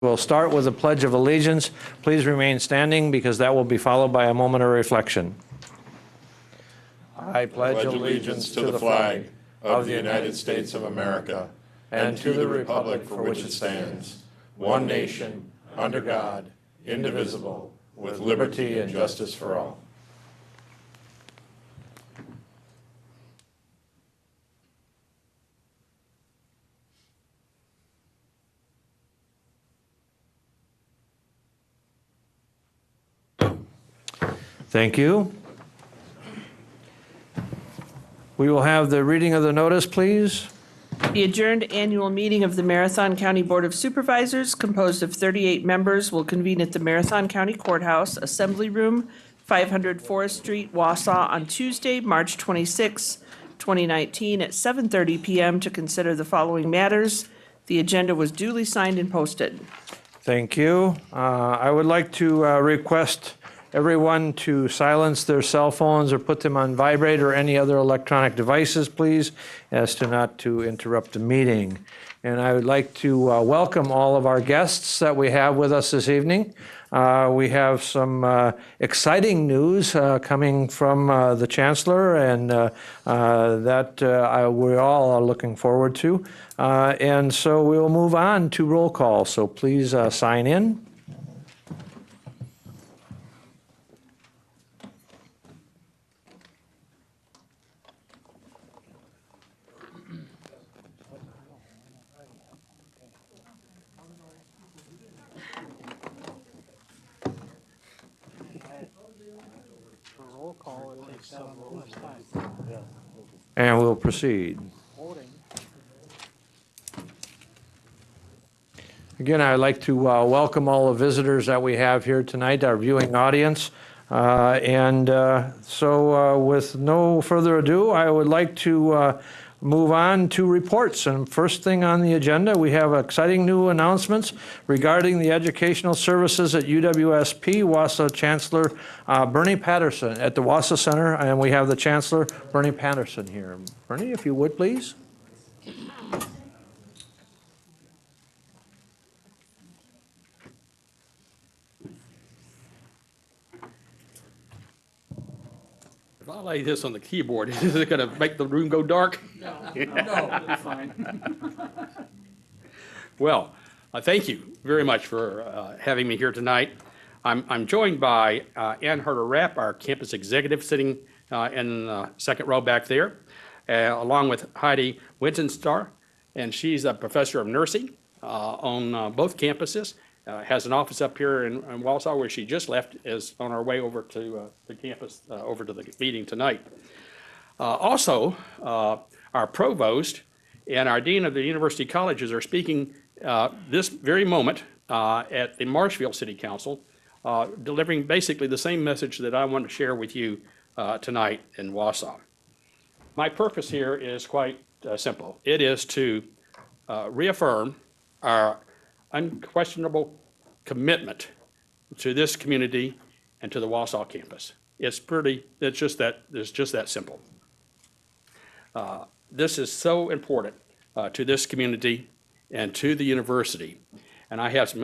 We'll start with a Pledge of Allegiance. Please remain standing because that will be followed by a moment of reflection. I pledge allegiance to the flag of the United States of America and to the republic for which it stands, one nation, under God, indivisible, with liberty and justice for all. Thank you. We will have the reading of the notice, please. The adjourned annual meeting of the Marathon County Board of Supervisors, composed of 38 members, will convene at the Marathon County Courthouse, Assembly Room, 500 Forest Street, Wausau, on Tuesday, March 26, 2019, at 7:30 p.m. to consider the following matters. The agenda was duly signed and posted. Thank you. I would like to request everyone to silence their cell phones or put them on vibrate or any other electronic devices, please, as to not to interrupt the meeting. And I would like to welcome all of our guests that we have with us this evening. We have some exciting news coming from the Chancellor, and that we all are looking forward to. And so we will move on to roll call. So please sign in. And we'll proceed. Again, I'd like to welcome all the visitors that we have here tonight, our viewing audience. So with no further ado, I would like to move on to reports. And first thing on the agenda, we have exciting new announcements regarding the educational services at UWSP. Wausau Chancellor Bernie Patterson at the Wausau Center, and we have the Chancellor Bernie Patterson here. Bernie, if you would, please. If I lay this on the keyboard, is it going to make the room go dark? No, it'll be fine. Well, thank you very much for having me here tonight. I'm joined by Ann Herter-Rapp, our campus executive, sitting in the second row back there, along with Heidi Wintenstar, and she's a professor of nursing on both campuses. Has an office up here in Wausau, where she just left, is on our way over to the campus, over to the meeting tonight. Also, our provost and our dean of the university colleges are speaking this very moment at the Marshfield City Council, delivering basically the same message that I want to share with you tonight in Wausau. My purpose here is quite simple. It is to reaffirm our unquestionable commitment to this community and to the Wausau campus. It's just that simple. This is so important to this community and to the university. And I have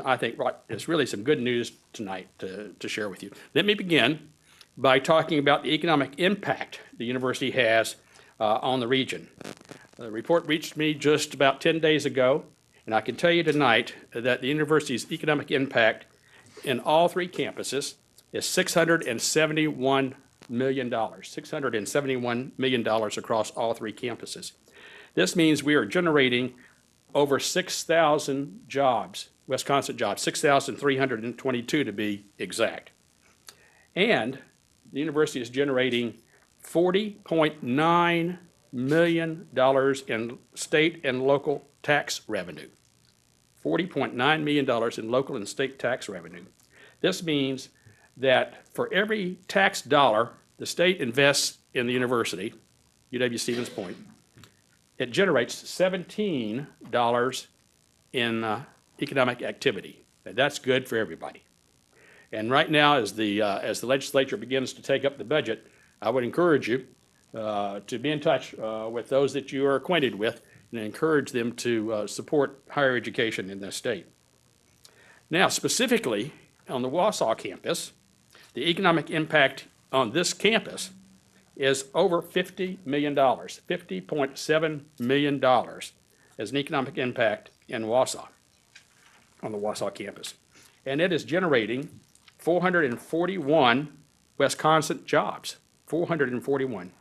it's really some good news tonight to share with you. Let me begin by talking about the economic impact the university has on the region. The report reached me just about 10 days ago, and I can tell you tonight that the university's economic impact in all three campuses is $671 million, $671 million across all three campuses. This means we are generating over 6,000 jobs, Wisconsin jobs, 6,322 to be exact. And the university is generating $40.9 million in state and local tax revenue. $40.9 million in local and state tax revenue. This means that for every tax dollar the state invests in the university, UW-Stevens Point, it generates $17 in economic activity. And that's good for everybody. And right now, as the legislature begins to take up the budget, I would encourage you to be in touch with those that you are acquainted with and encourage them to support higher education in this state. Now, specifically on the Wausau campus, the economic impact on this campus is over $50 million, $50.7 million as an economic impact in Wausau, on the Wausau campus. And it is generating 441 Wisconsin jobs, 441,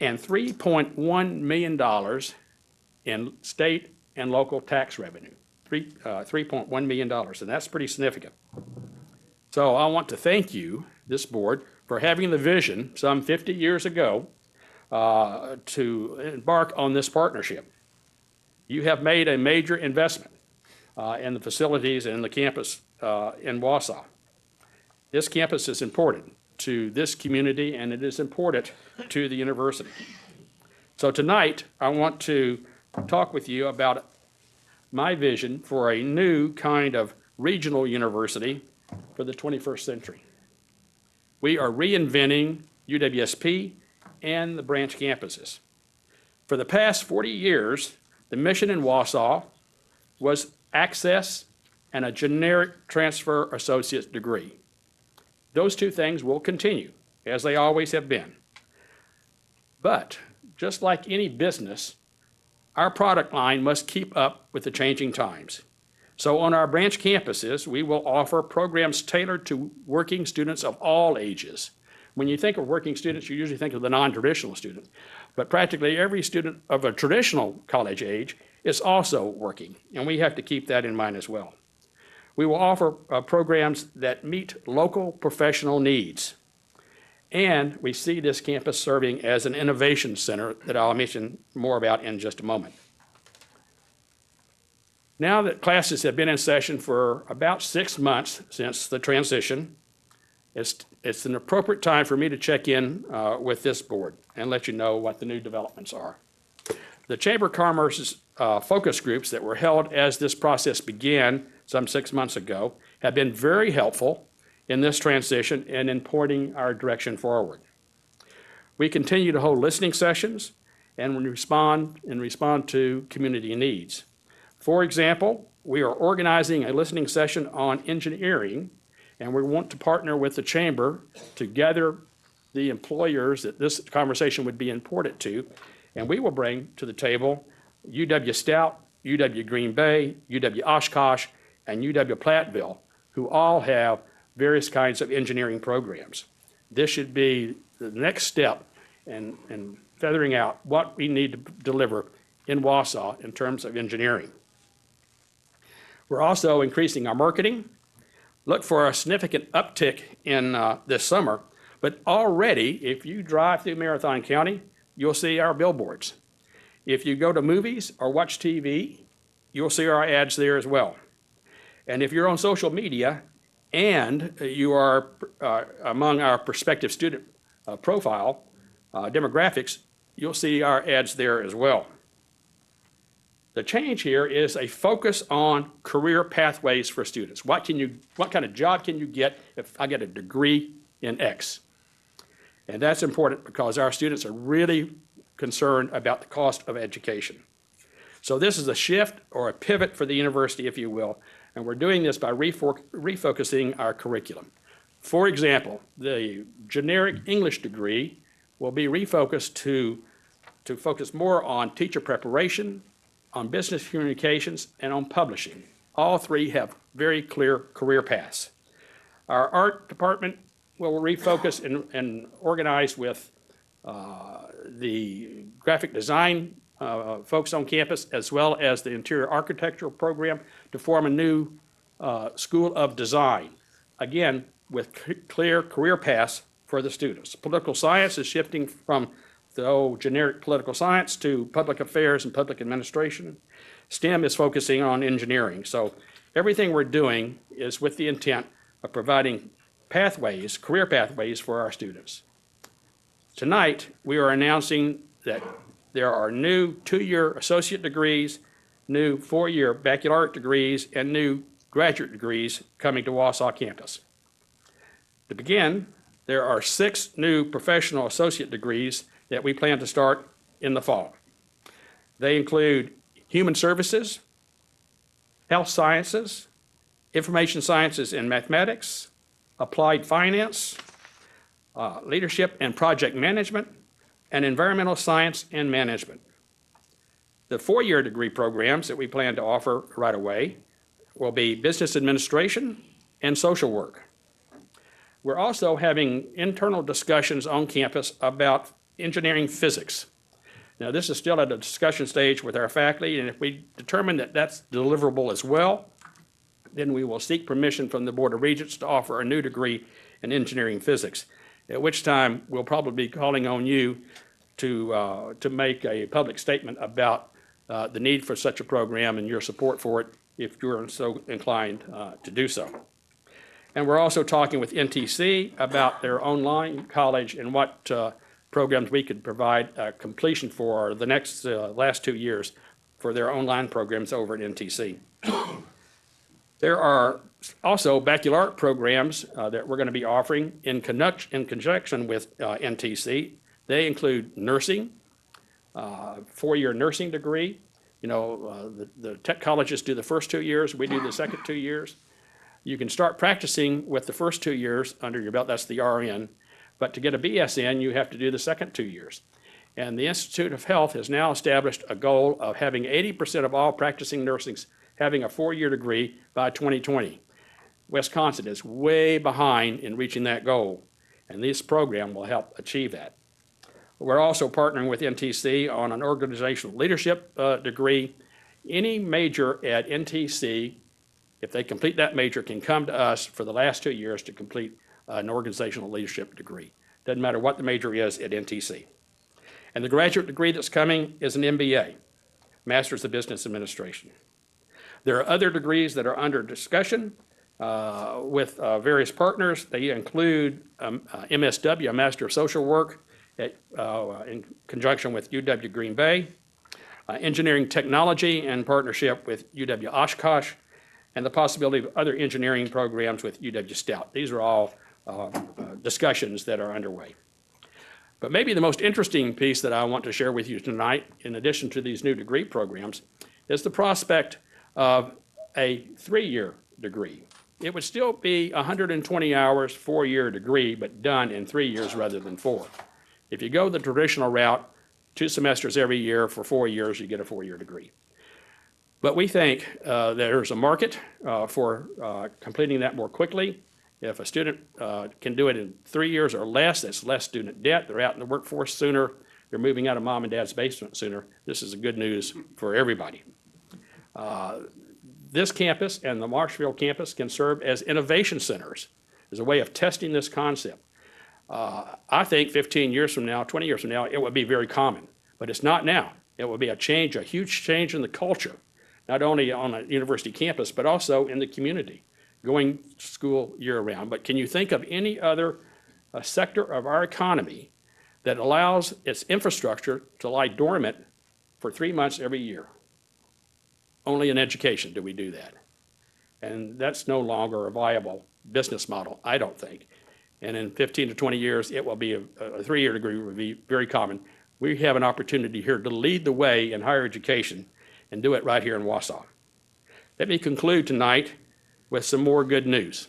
and $3.1 million in state and local tax revenue, $3.1 million, and that's pretty significant. So I want to thank you, this board, for having the vision some 50 years ago to embark on this partnership. You have made a major investment in the facilities and the campus in Wausau. This campus is important to this community, and it is important to the university. So tonight, I want to talk with you about my vision for a new kind of regional university for the 21st century. We are reinventing UWSP and the branch campuses. For the past 40 years, the mission in Wausau was access and a generic transfer associate's degree. Those two things will continue, as they always have been. But just like any business, our product line must keep up with the changing times. So on our branch campuses, we will offer programs tailored to working students of all ages. When you think of working students, you usually think of the non-traditional student. But practically every student of a traditional college age is also working, and we have to keep that in mind as well. We will offer programs that meet local professional needs. And we see this campus serving as an innovation center that I'll mention more about in just a moment. Now that classes have been in session for about 6 months since the transition, it's an appropriate time for me to check in with this board and let you know what the new developments are. The Chamber of Commerce's focus groups that were held as this process began some 6 months ago have been very helpful in this transition and in pointing our direction forward. We continue to hold listening sessions and respond to community needs. For example, we are organizing a listening session on engineering, and we want to partner with the Chamber to gather the employers that this conversation would be important to, and we will bring to the table UW Stout, UW Green Bay, UW Oshkosh, and UW Platteville, who all have various kinds of engineering programs. This should be the next step in feathering out what we need to deliver in Wausau in terms of engineering. We're also increasing our marketing. Look for a significant uptick in this summer, but already, if you drive through Marathon County, you'll see our billboards. If you go to movies or watch TV, you'll see our ads there as well. And if you're on social media and you are among our prospective student profile demographics, you'll see our ads there as well. The change here is a focus on career pathways for students. What kind of job can you get if I get a degree in X? And that's important because our students are really concerned about the cost of education. So this is a shift or a pivot for the university, if you will, and we're doing this by refocusing our curriculum. For example, the generic English degree will be refocused to focus more on teacher preparation, on business communications, and on publishing. All three have very clear career paths. Our art department will refocus and organize with the graphic design folks on campus, as well as the interior architectural program, to form a new School of Design, again, with clear career paths for the students. Political science is shifting from the old generic political science to public affairs and public administration. STEM is focusing on engineering. So everything we're doing is with the intent of providing pathways, career pathways for our students. Tonight, we are announcing that there are new 2-year associate degrees, new 4-year baccalaureate degrees, and new graduate degrees coming to Wausau campus. To begin, there are 6 new professional associate degrees that we plan to start in the fall. They include human services, health sciences, information sciences and mathematics, applied finance, leadership and project management, and environmental science and management. The four-year degree programs that we plan to offer right away will be business administration and social work. We're also having internal discussions on campus about engineering physics. Now, this is still at a discussion stage with our faculty, and if we determine that that's deliverable as well, then we will seek permission from the Board of Regents to offer a new degree in engineering physics, at which time we'll probably be calling on you to make a public statement about the need for such a program and your support for it if you're so inclined to do so. And we're also talking with NTC about their online college and what programs we could provide completion for the next last 2 years for their online programs over at NTC. There are also baccalaureate programs that we're going to be offering in conjunction with NTC. They include nursing, 4-year nursing degree. You know, the tech colleges do the first 2 years, we do the second 2 years. You can start practicing with the first 2 years under your belt, that's the RN, but to get a BSN, you have to do the second 2 years. And the Institute of Health has now established a goal of having 80% of all practicing nursings having a 4-year degree by 2020. Wisconsin is way behind in reaching that goal, and this program will help achieve that. We're also partnering with NTC on an organizational leadership degree. Any major at NTC, if they complete that major, can come to us for the last 2 years to complete an organizational leadership degree. Doesn't matter what the major is at NTC. And the graduate degree that's coming is an MBA, Master's of Business Administration. There are other degrees that are under discussion with various partners. They include MSW, a Master of Social Work, in conjunction with UW Green Bay, engineering technology in partnership with UW Oshkosh, and the possibility of other engineering programs with UW Stout. These are all discussions that are underway. But maybe the most interesting piece that I want to share with you tonight, in addition to these new degree programs, is the prospect of a 3-year degree. It would still be 120 hours, 4-year degree, but done in 3 years rather than 4. If you go the traditional route, 2 semesters every year for 4 years, you get a 4-year degree. But we think there's a market for completing that more quickly. If a student can do it in 3 years or less, that's less student debt. They're out in the workforce sooner. They're moving out of mom and dad's basement sooner. This is good news for everybody. This campus and the Marshville campus can serve as innovation centers as a way of testing this concept. I think 15 years from now, 20 years from now, it will be very common, but it's not now. It will be a change, a huge change in the culture, not only on a university campus, but also in the community, going to school year-round. But can you think of any other sector of our economy that allows its infrastructure to lie dormant for 3 months every year? Only in education do we do that. And that's no longer a viable business model, I don't think. And in 15 to 20 years, it will be a 3-year degree will be very common. We have an opportunity here to lead the way in higher education and do it right here in Wausau. Let me conclude tonight with some more good news.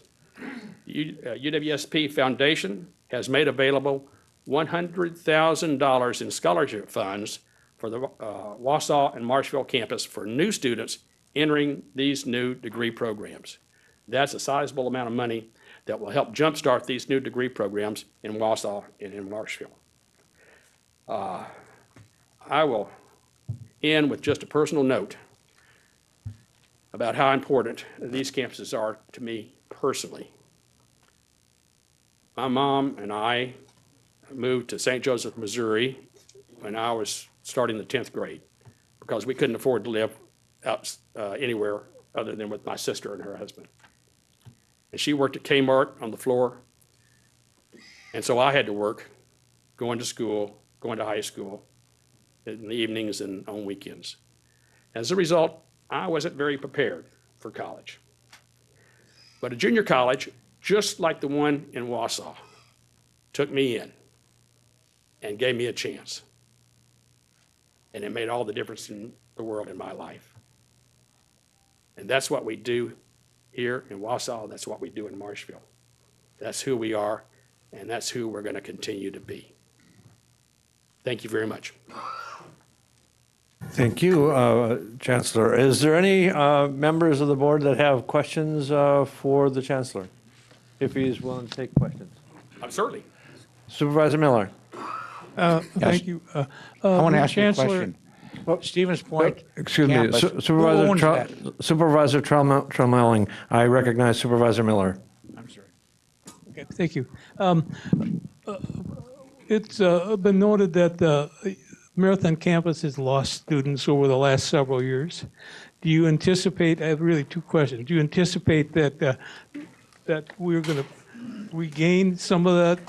UWSP Foundation has made available $100,000 in scholarship funds for the Wausau and Marshville campus for new students entering these new degree programs. That's a sizable amount of money that will help jumpstart these new degree programs in Wausau and in Marshville. I will end with just a personal note about how important these campuses are to me personally. My mom and I moved to St. Joseph, Missouri when I was starting the 10th grade because we couldn't afford to live out anywhere other than with my sister and her husband. And she worked at Kmart on the floor, and so I had to work, going to school, going to high school, in the evenings and on weekends. As a result, I wasn't very prepared for college. But a junior college, just like the one in Wausau, took me in and gave me a chance. And it made all the difference in the world in my life. And that's what we do here in Wausau. That's what we do in Marshville. That's who we are, and that's who we're going to continue to be. Thank you very much. Thank you, Chancellor. Is there any members of the board that have questions for the Chancellor? If he is willing to take questions. Certainly. Supervisor Miller. Thank you. I want to ask you a Chancellor, question. Stevens Point Excuse me, campus, who Supervisor owns that? Supervisor Tremelling. I recognize Supervisor Miller. I'm sorry. okay, thank you. It's been noted that the Marathon campus has lost students over the last several years. Do you anticipate, I have really two questions. Do you anticipate that we're going to regain some of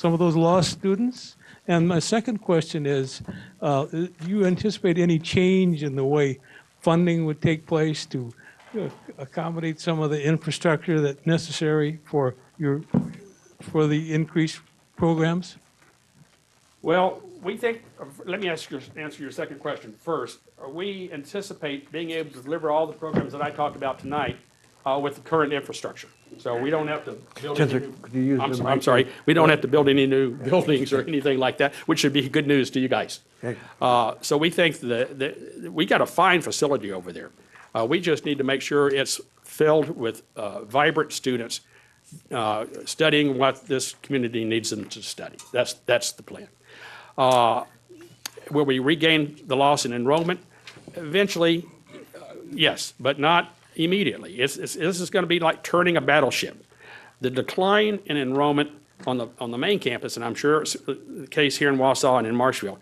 those lost students? And my second question is, do you anticipate any change in the way funding would take place to accommodate some of the infrastructure that's necessary for the increased programs? Well, we think, let me answer your second question first. We anticipate being able to deliver all the programs that I talked about tonight with the current infrastructure. So we don't have to build any new, Could you use the I'm mic? sorry, we don't have to build any new buildings or anything like that, which should be good news to you guys. Okay. So we think that we got a fine facility over there. We just need to make sure it's filled with vibrant students studying what this community needs them to study. That's the plan. Will we regain the loss in enrollment? Eventually, yes, but not immediately. This is going to be like turning a battleship. The decline in enrollment on the main campus, and I'm sure it's the case here in Wausau and in Marshville,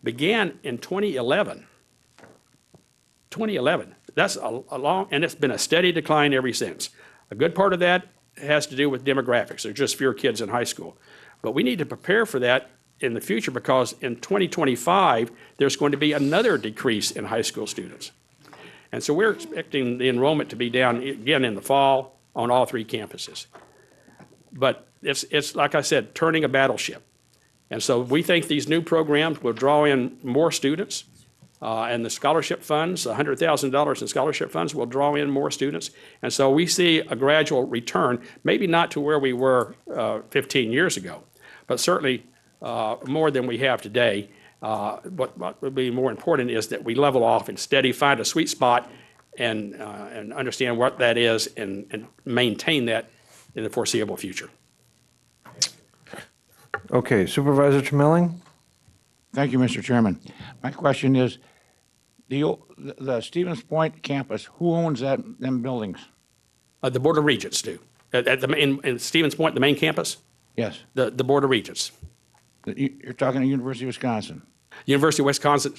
began in 2011. 2011. That's a long, and it's been a steady decline ever since. A good part of that has to do with demographics. There's just fewer kids in high school. But we need to prepare for that in the future because in 2025, there's going to be another decrease in high school students. And so we're expecting the enrollment to be down again in the fall on all three campuses. But it's like I said, turning a battleship. And so we think these new programs will draw in more students. And the scholarship funds, $100,000 in scholarship funds will draw in more students. And so we see a gradual return, maybe not to where we were 15 years ago, but certainly more than we have today. What would be more important is that we level off and steady, find a sweet spot and understand what that is and maintain that in the foreseeable future. Okay, Supervisor Tremelling. Thank you, Mr. Chairman. My question is, the Stevens Point campus, who owns them buildings? The Board of Regents do. In Stevens Point, the main campus, Yes. the Board of Regents. You're talking to University of Wisconsin. University of Wisconsin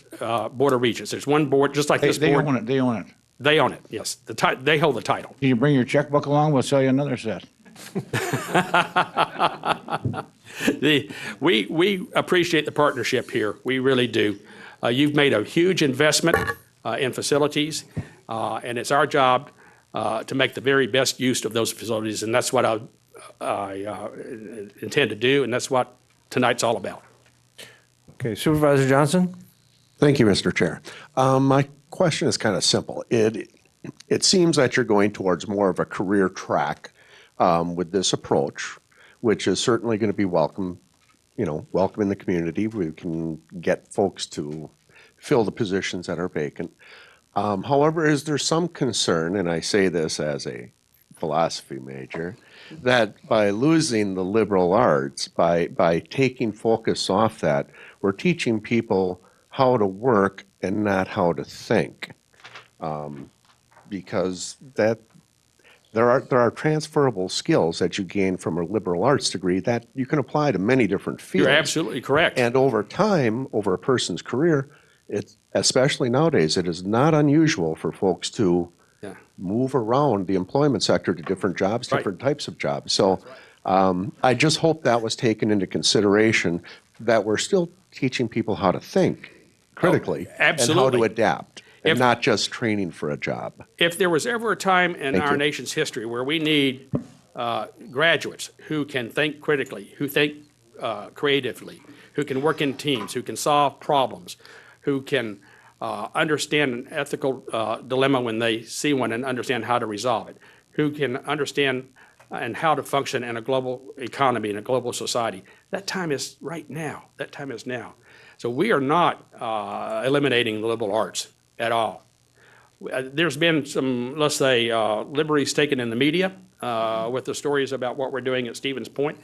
Board of Regents. There's one board, just like this They board. own it, they own it. They own it, yes. They hold the title. Can you bring your checkbook along? We'll sell you another set. We appreciate the partnership here. We really do. You've made a huge investment in facilities, and it's our job to make the very best use of those facilities, and that's what I intend to do, and that's what tonight's all about. Okay, Supervisor Johnson. Thank you, Mr. Chair. My question is kind of simple. It seems that you're going towards more of a career track with this approach, which is certainly going to be welcome in the community. We can get folks to fill the positions that are vacant. However, is there some concern, and I say this as a philosophy major, that by losing the liberal arts, by taking focus off that, we're teaching people how to work and not how to think, because there are transferable skills that you gain from a liberal arts degree that you can apply to many different fields. You're absolutely correct. And over time, over a person's career, especially nowadays, it is not unusual for folks to Yeah. move around the employment sector to different jobs, Right. different types of jobs. So I just hope that was taken into consideration, that we're still teaching people how to think critically and how absolutely. to adapt, and If- not just training for a job. If there was ever a time in Thank our you. nation's history where we need graduates who can think critically, who think creatively, who can work in teams, who can solve problems, who can understand an ethical dilemma when they see one and understand how to resolve it, who can understand and how to function in a global economy, in a global society. That time is right now. That time is now. So we are not eliminating the liberal arts at all. There's been some, let's say, liberties taken in the media with the stories about what we're doing at Stevens Point,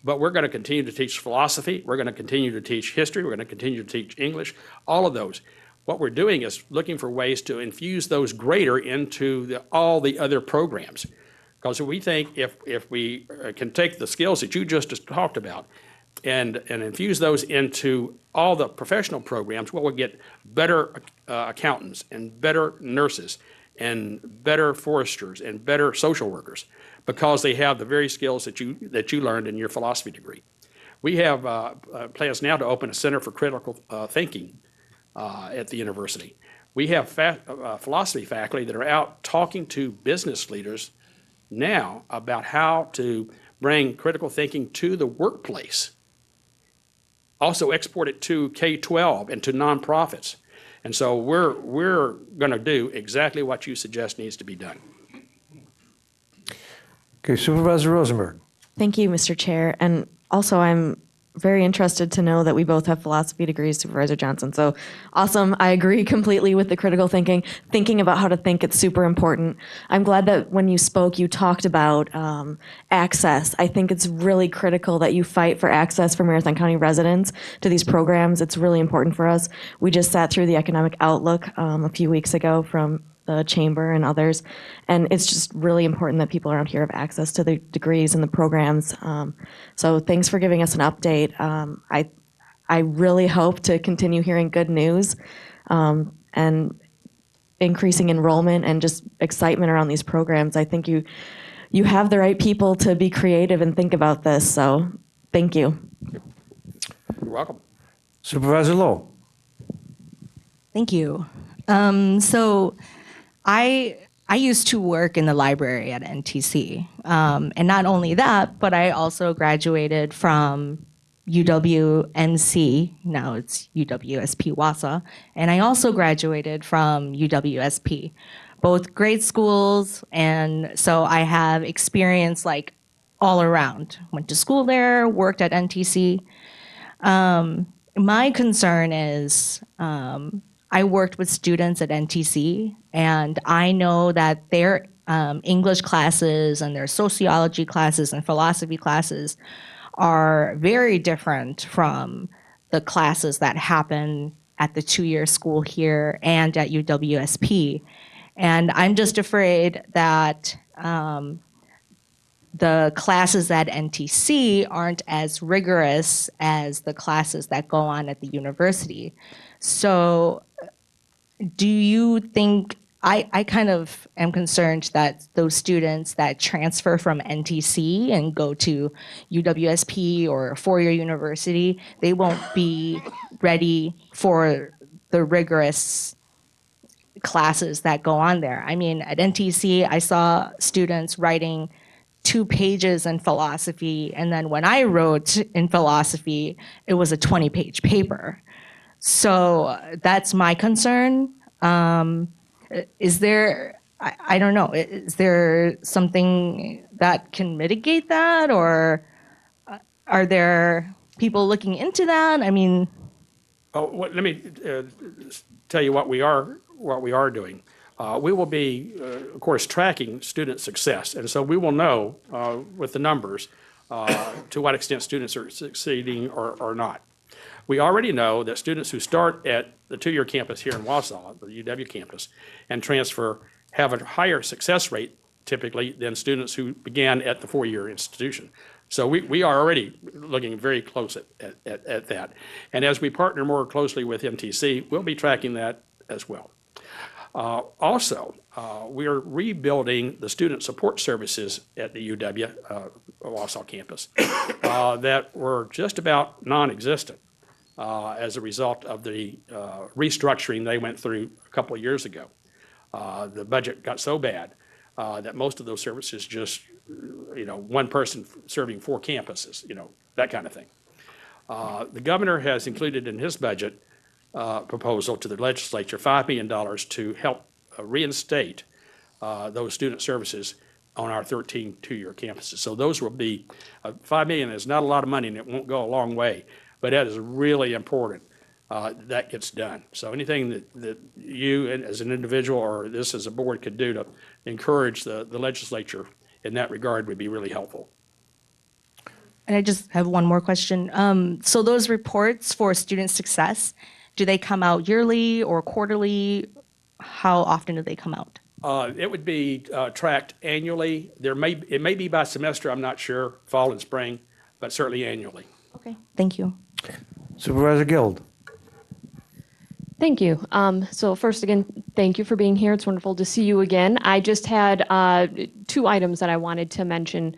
but we're going to continue to teach philosophy. We're going to continue to teach history. We're going to continue to teach English, all of those. What we're doing is looking for ways to infuse those greater into all the other programs. Because we think if we can take the skills that you just talked about and infuse those into all the professional programs, we'll get better accountants and better nurses and better foresters and better social workers because they have the very skills that you learned in your philosophy degree. We have plans now to open a Center for Critical Thinking at the university. We have philosophy faculty that are out talking to business leaders now about how to bring critical thinking to the workplace. Also export it to K-12 and to nonprofits. And so we're going to do exactly what you suggest needs to be done. Okay, Supervisor Rosenberg. Thank you, Mr. Chair. And also, I'm very interested to know that we both have philosophy degrees, Supervisor Johnson. So awesome. I agree completely with the critical thinking about how to think. It's super important. I'm glad that when you spoke, you talked about access. I think it's really critical that you fight for access for Marathon County residents to these programs. It's really important for us. We just sat through the economic outlook a few weeks ago from the chamber and others. And it's just really important that people around here have access to the degrees and the programs. So thanks for giving us an update. I really hope to continue hearing good news and increasing enrollment and just excitement around these programs. I think you have the right people to be creative and think about this. So thank you. You're welcome. Supervisor Lowe. Thank you. So I used to work in the library at NTC. And not only that, but I also graduated from UWMC, now it's UWSP Wausau, and I also graduated from UWSP, both great schools, and so I have experience like all around. Went to school there, worked at NTC. My concern is I worked with students at NTC, and I know that their English classes and their sociology classes and philosophy classes are very different from the classes that happen at the two-year school here and at UWSP. And I'm just afraid that the classes at NTC aren't as rigorous as the classes that go on at the university. So do you think, I kind of am concerned that those students that transfer from NTC and go to UWSP or a four-year university, they won't be ready for the rigorous classes that go on there. I mean, at NTC, I saw students writing 2 pages in philosophy, and then when I wrote in philosophy, it was a 20-page paper. So that's my concern. Is there, I don't know, is there something that can mitigate that, or are there people looking into that? I mean, Let me tell you what we are doing. We will be, of course, tracking student success, and so we will know with the numbers to what extent students are succeeding or not. We already know that students who start at the two-year campus here in Wausau, the UW campus, and transfer have a higher success rate typically than students who began at the four-year institution. So we are already looking very close at that. And as we partner more closely with MTC, we'll be tracking that as well. Also, we are rebuilding the student support services at the UW Wausau campus that were just about non-existent as a result of the restructuring they went through a couple of years ago. The budget got so bad that most of those services just, one person serving 4 campuses, that kind of thing. The governor has included in his budget proposal to the legislature $5 million to help reinstate those student services on our 13 two-year campuses. So those will be, $5 million is not a lot of money, and it won't go a long way, but that is really important. That gets done. So anything that you as an individual or this as a board could do to encourage the legislature in that regard would be really helpful. And I just have one more question. So those reports for student success, do they come out yearly or quarterly? How often do they come out? It would be tracked annually. It may be by semester, I'm not sure, fall and spring, but certainly annually. Okay, thank you. Supervisor Guild. Thank you. So first, again, thank you for being here. It's wonderful to see you again. I just had 2 items that I wanted to mention.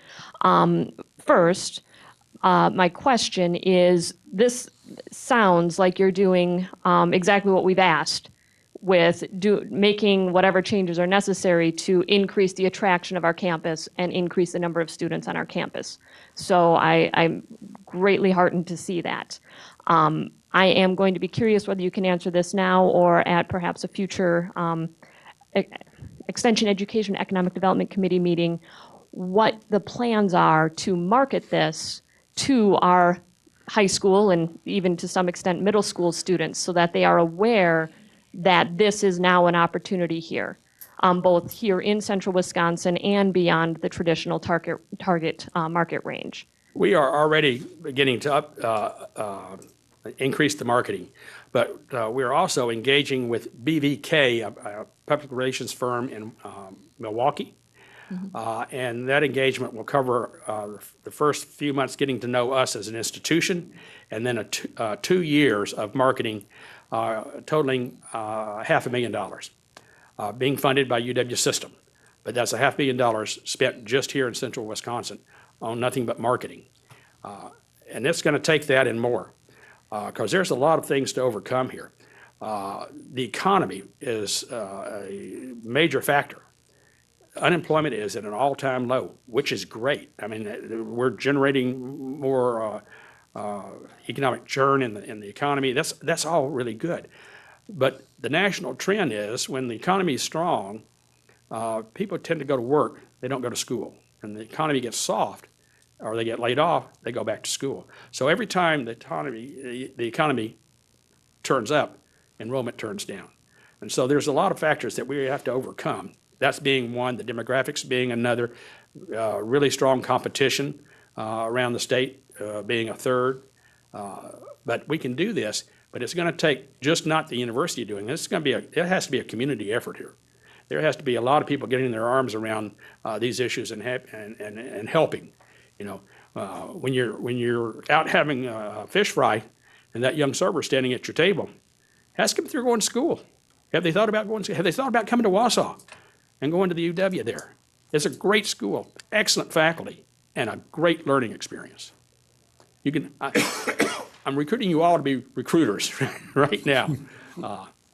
First, my question is, this sounds like you're doing exactly what we've asked with making whatever changes are necessary to increase the attraction of our campus and increase the number of students on our campus. So I'm greatly heartened to see that. I am going to be curious whether you can answer this now or at perhaps a future Extension Education Economic Development Committee meeting, what the plans are to market this to our high school and even to some extent middle school students so that they are aware that this is now an opportunity here, both here in central Wisconsin and beyond the traditional target market range. We are already beginning to increase the marketing, but we're also engaging with BVK, a public relations firm in Milwaukee. And that engagement will cover the first few months getting to know us as an institution, and then 2 years of marketing totaling $500,000, being funded by UW System. But that's $500,000 spent just here in central Wisconsin on nothing but marketing. And it's going to take that and more, because there's a lot of things to overcome here. The economy is a major factor. Unemployment is at an all-time low, which is great. I mean, we're generating more economic churn in the economy. That's all really good. But the national trend is when the economy is strong, people tend to go to work. They don't go to school. And the economy gets soft or they get laid off, they go back to school. So every time the economy turns up, enrollment turns down. And so there's a lot of factors that we have to overcome. That's being one, the demographics being another, really strong competition around the state being a third. But we can do this, but it's going to take just not the university doing this. It's going to be it has to be a community effort here. There has to be a lot of people getting their arms around these issues and helping. You know, when you're out having a fish fry, and that young server standing at your table, ask them if they're going to school. Have they thought about coming to Wausau and going to the UW there? It's a great school, excellent faculty, and a great learning experience. I'm recruiting you all to be recruiters right now.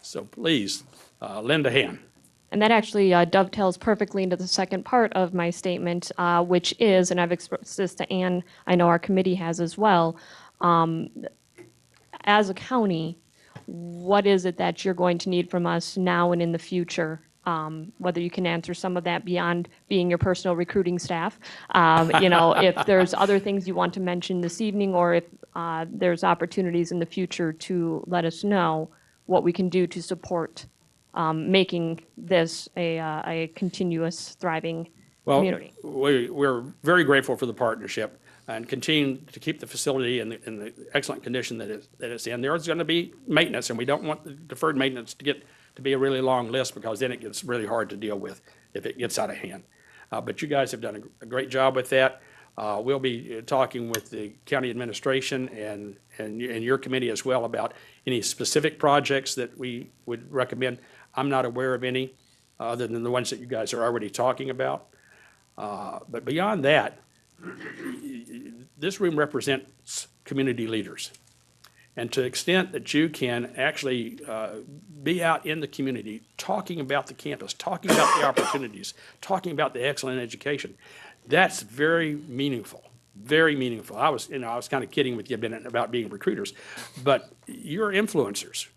So please, lend a hand. And that actually dovetails perfectly into the second part of my statement, which is, and I've expressed this to Ann, I know our committee has as well, as a county, what is it that you're going to need from us now and in the future? Whether you can answer some of that beyond being your personal recruiting staff. You know, if there's other things you want to mention this evening, or if there's opportunities in the future to let us know what we can do to support making this a continuous, thriving community. We're very grateful for the partnership and continue to keep the facility in the excellent condition that it's in. There's going to be maintenance, and we don't want the deferred maintenance to be a really long list, because then it gets really hard to deal with if it gets out of hand. But you guys have done a great job with that. We'll be talking with the county administration and your committee as well about any specific projects that we would recommend. I'm not aware of any other than the ones that you guys are already talking about. But beyond that, this room represents community leaders. And to the extent that you can actually be out in the community, talking about the campus, talking about the opportunities, talking about the excellent education, that's very meaningful, very meaningful. I was kind of kidding with you about being recruiters, but you're influencers.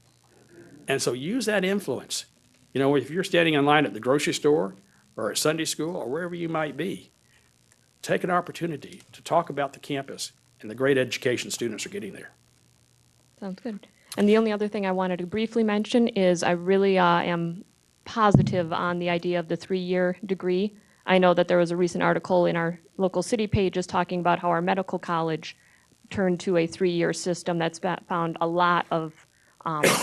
And so use that influence. You know, if you're standing in line at the grocery store or at Sunday school or wherever you might be, take an opportunity to talk about the campus and the great education students are getting there. Sounds good. And the only other thing I wanted to briefly mention is I really am positive on the idea of the 3-year degree. I know that there was a recent article in our local city pages talking about how our medical college turned to a 3-year system that's found a lot of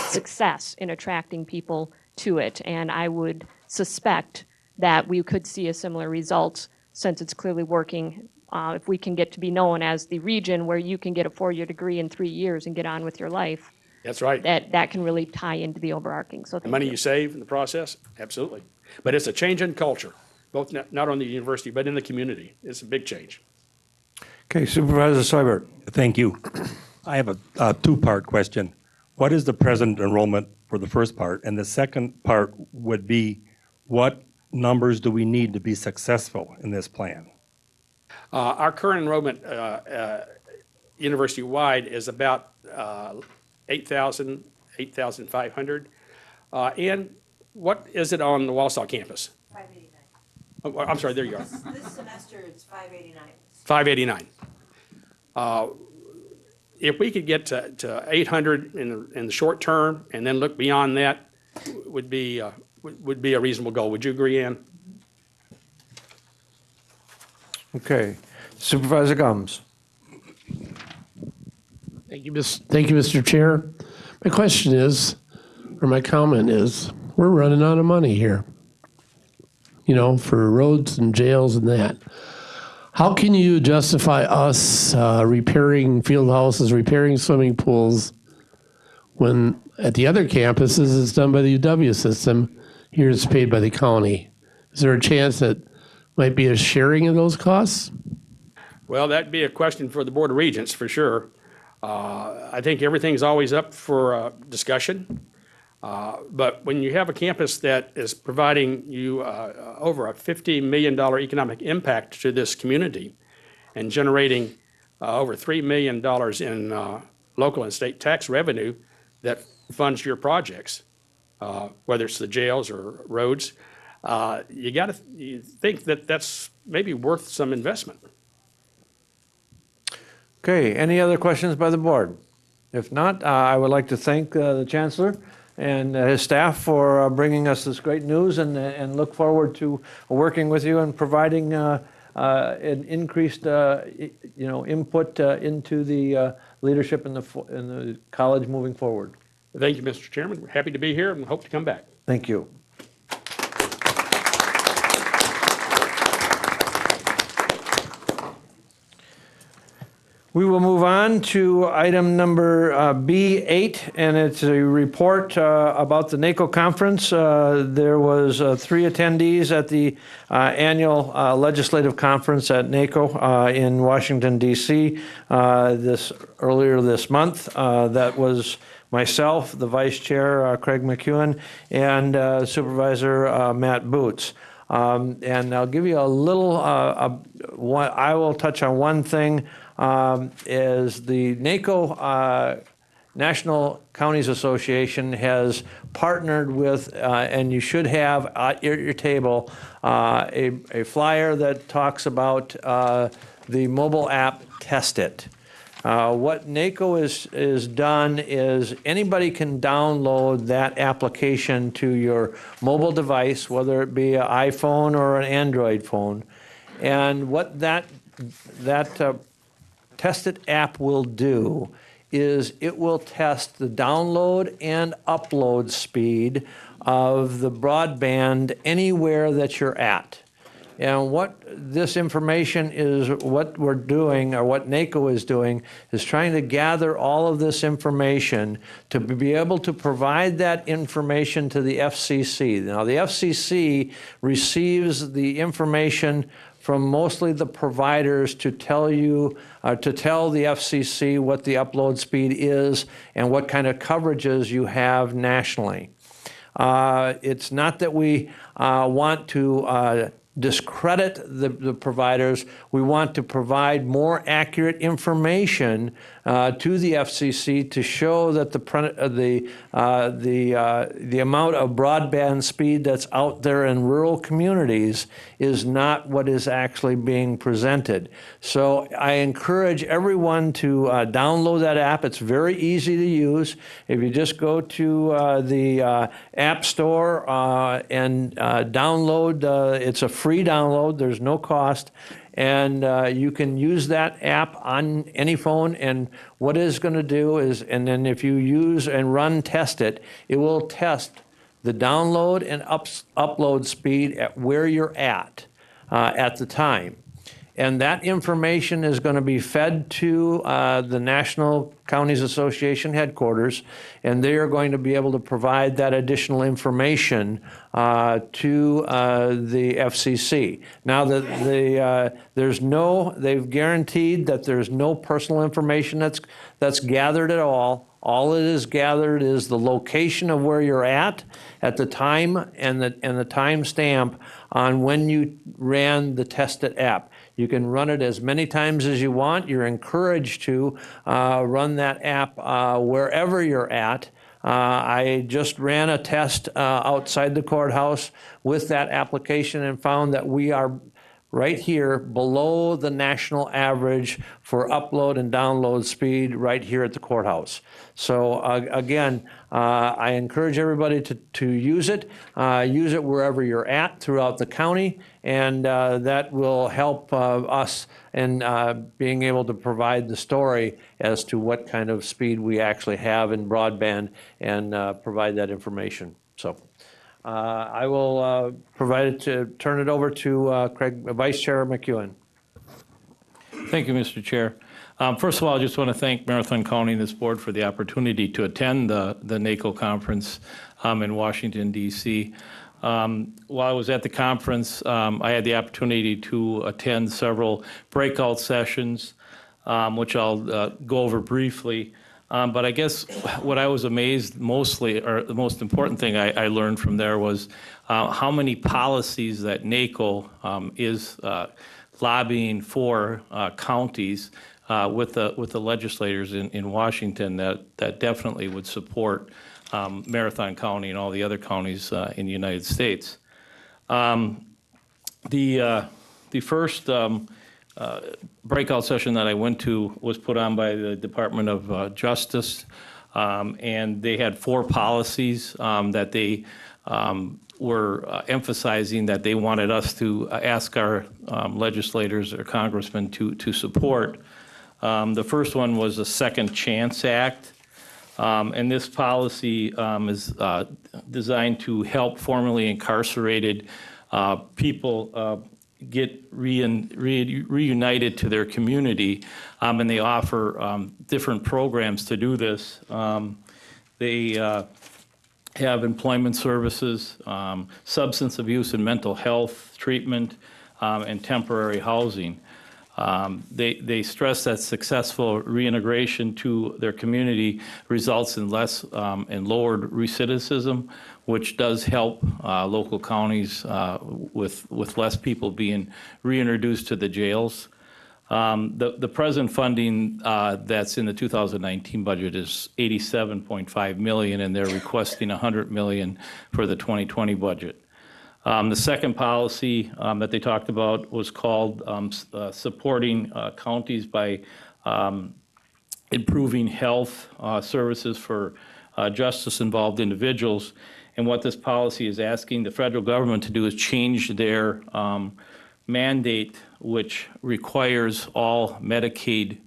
success in attracting people to it. And I would suspect that we could see a similar result since it's clearly working. If we can get to be known as the region where you can get a 4-year degree in 3 years and get on with your life, That's right. that can really tie into the overarching. So The thank money you. you save in the process, absolutely. But it's a change in culture, both not on the university, but in the community. It's a big change. Okay, Supervisor Seibert. Thank you. I have a two-part question. What is the present enrollment for the first part? And the second part would be, what numbers do we need to be successful in this plan? Our current enrollment university-wide is about 8,000, 8,500. And what is it on the Wausau campus? 589. Oh, I'm sorry, there you are. This semester, it's 589. 589. If we could get to 800 in the short term and then look beyond that, would be a reasonable goal. Would you agree, Ann? Okay, Supervisor Gums. Thank you, Mr. Chair. My question is, or my comment is, we're running out of money here, for roads and jails and that. How can you justify us repairing field houses, repairing swimming pools, when at the other campuses it's done by the UW system, here it's paid by the county? Is there a chance that might be a sharing of those costs? Well, that'd be a question for the Board of Regents, for sure. I think everything's always up for discussion. But when you have a campus that is providing you over a $50 million economic impact to this community and generating over $3 million in local and state tax revenue that funds your projects, whether it's the jails or roads, you think that that's maybe worth some investment. Okay, any other questions by the board? If not, I would like to thank the Chancellor and his staff for bringing us this great news and look forward to working with you and providing an increased input into the leadership in the college moving forward. Thank you, Mr. Chairman. We're happy to be here and hope to come back. Thank you. We will move on to item number B8, and it's a report about the NACO conference. There was 3 attendees at the annual legislative conference at NACO in Washington, D.C. Earlier this month. That was myself, the Vice Chair, Craig McEwen, and Supervisor Matt Boots. And I'll give you a little, I will touch on one thing. Is the NACO National Counties Association has partnered with, and you should have at your table, a flyer that talks about the mobile app Test It. What NACO is done is anybody can download that application to your mobile device, whether it be an iPhone or an Android phone. And what that Test It app will do is it will test the download and upload speed of the broadband anywhere that you're at. And what this information is, what we're doing, or what NACO is doing, is trying to gather all of this information to be able to provide that information to the FCC. Now, the FCC receives the information from mostly the providers to tell you, to tell the FCC what the upload speed is and what kind of coverages you have nationally. It's not that we want to discredit the providers. We want to provide more accurate information to the FCC to show that the amount of broadband speed that's out there in rural communities is not what is actually being presented. So I encourage everyone to download that app. It's very easy to use. If you just go to the App Store and download, it's a free download, there's no cost. And you can use that app on any phone, and what it's going to do is, and then if you use and run test it, it will test the download and upload speed at where you're at the time. And that information is going to be fed to the National Counties Association headquarters, and they are going to be able to provide that additional information to the FCC. Now, they've guaranteed that there's no personal information that's gathered at all. All it is gathered is the location of where you're at the time and the time stamp on when you ran the tested app. You can run it as many times as you want. You're encouraged to run that app wherever you're at. I just ran a test outside the courthouse with that application and found that we are right here below the national average for upload and download speed right here at the courthouse. So again, I encourage everybody to use it. Use it wherever you're at throughout the county, and that will help us in being able to provide the story as to what kind of speed we actually have in broadband and provide that information. So. I will turn it over to Vice Chair McEwen. Thank you, Mr. Chair. First of all, I just want to thank Marathon County and this board for the opportunity to attend the NACO conference in Washington, D.C. While I was at the conference, I had the opportunity to attend several breakout sessions, which I'll go over briefly. But I guess what I was amazed mostly, or the most important thing I learned from there was how many policies that NACO is lobbying for counties with the legislators in Washington that definitely would support Marathon County and all the other counties in the United States. The first breakout session that I went to was put on by the Department of Justice, and they had 4 policies that they were emphasizing that they wanted us to ask our legislators or congressmen to support. The first one was the Second Chance Act, and this policy is designed to help formerly incarcerated people get reunited to their community, and they offer different programs to do this. They have employment services, substance abuse and mental health treatment, and temporary housing. They stress that successful reintegration to their community results in less and lowered recidivism, which does help local counties with less people being reintroduced to the jails. The present funding that's in the 2019 budget is $87.5 million, and they're requesting $100 million for the 2020 budget. The second policy that they talked about was called supporting counties by improving health services for justice-involved individuals. And what this policy is asking the federal government to do is change their mandate, which requires all Medicaid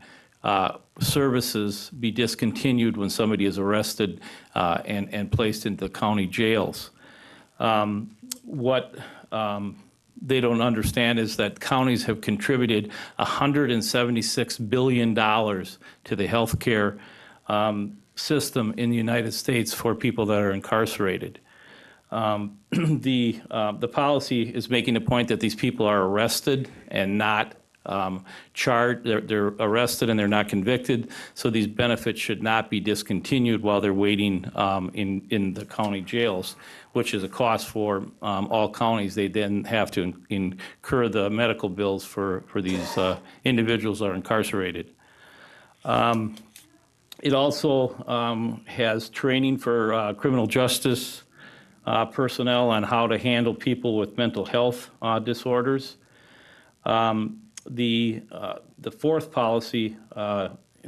services be discontinued when somebody is arrested and placed into county jails. What they don't understand is that counties have contributed $176 billion to the health care system in the United States for people that are incarcerated. The policy is making a point that these people are arrested and not charged. They're arrested and they're not convicted, so these benefits should not be discontinued while they're waiting in the county jails, which is a cost for all counties. They then have to incur the medical bills for these individuals that are incarcerated. It also has training for criminal justice personnel on how to handle people with mental health disorders. The fourth policy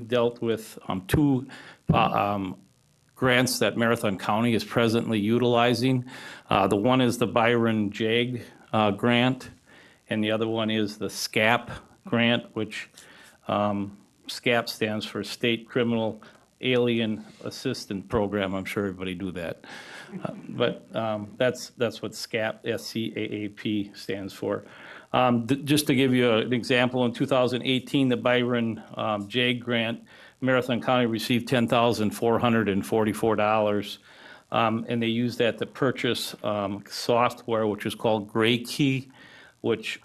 dealt with two grants that Marathon County is presently utilizing. The one is the Byron JAG grant, and the other one is the SCAP grant, which SCAP stands for State Criminal Alien Assistant Program. I'm sure everybody knew that. But that's what SCAP, S-C-A-A-P, stands for. Just to give you an example, in 2018, the Byron JAG grant, Marathon County received $10,444, and they used that to purchase software, which is called Gray Key, which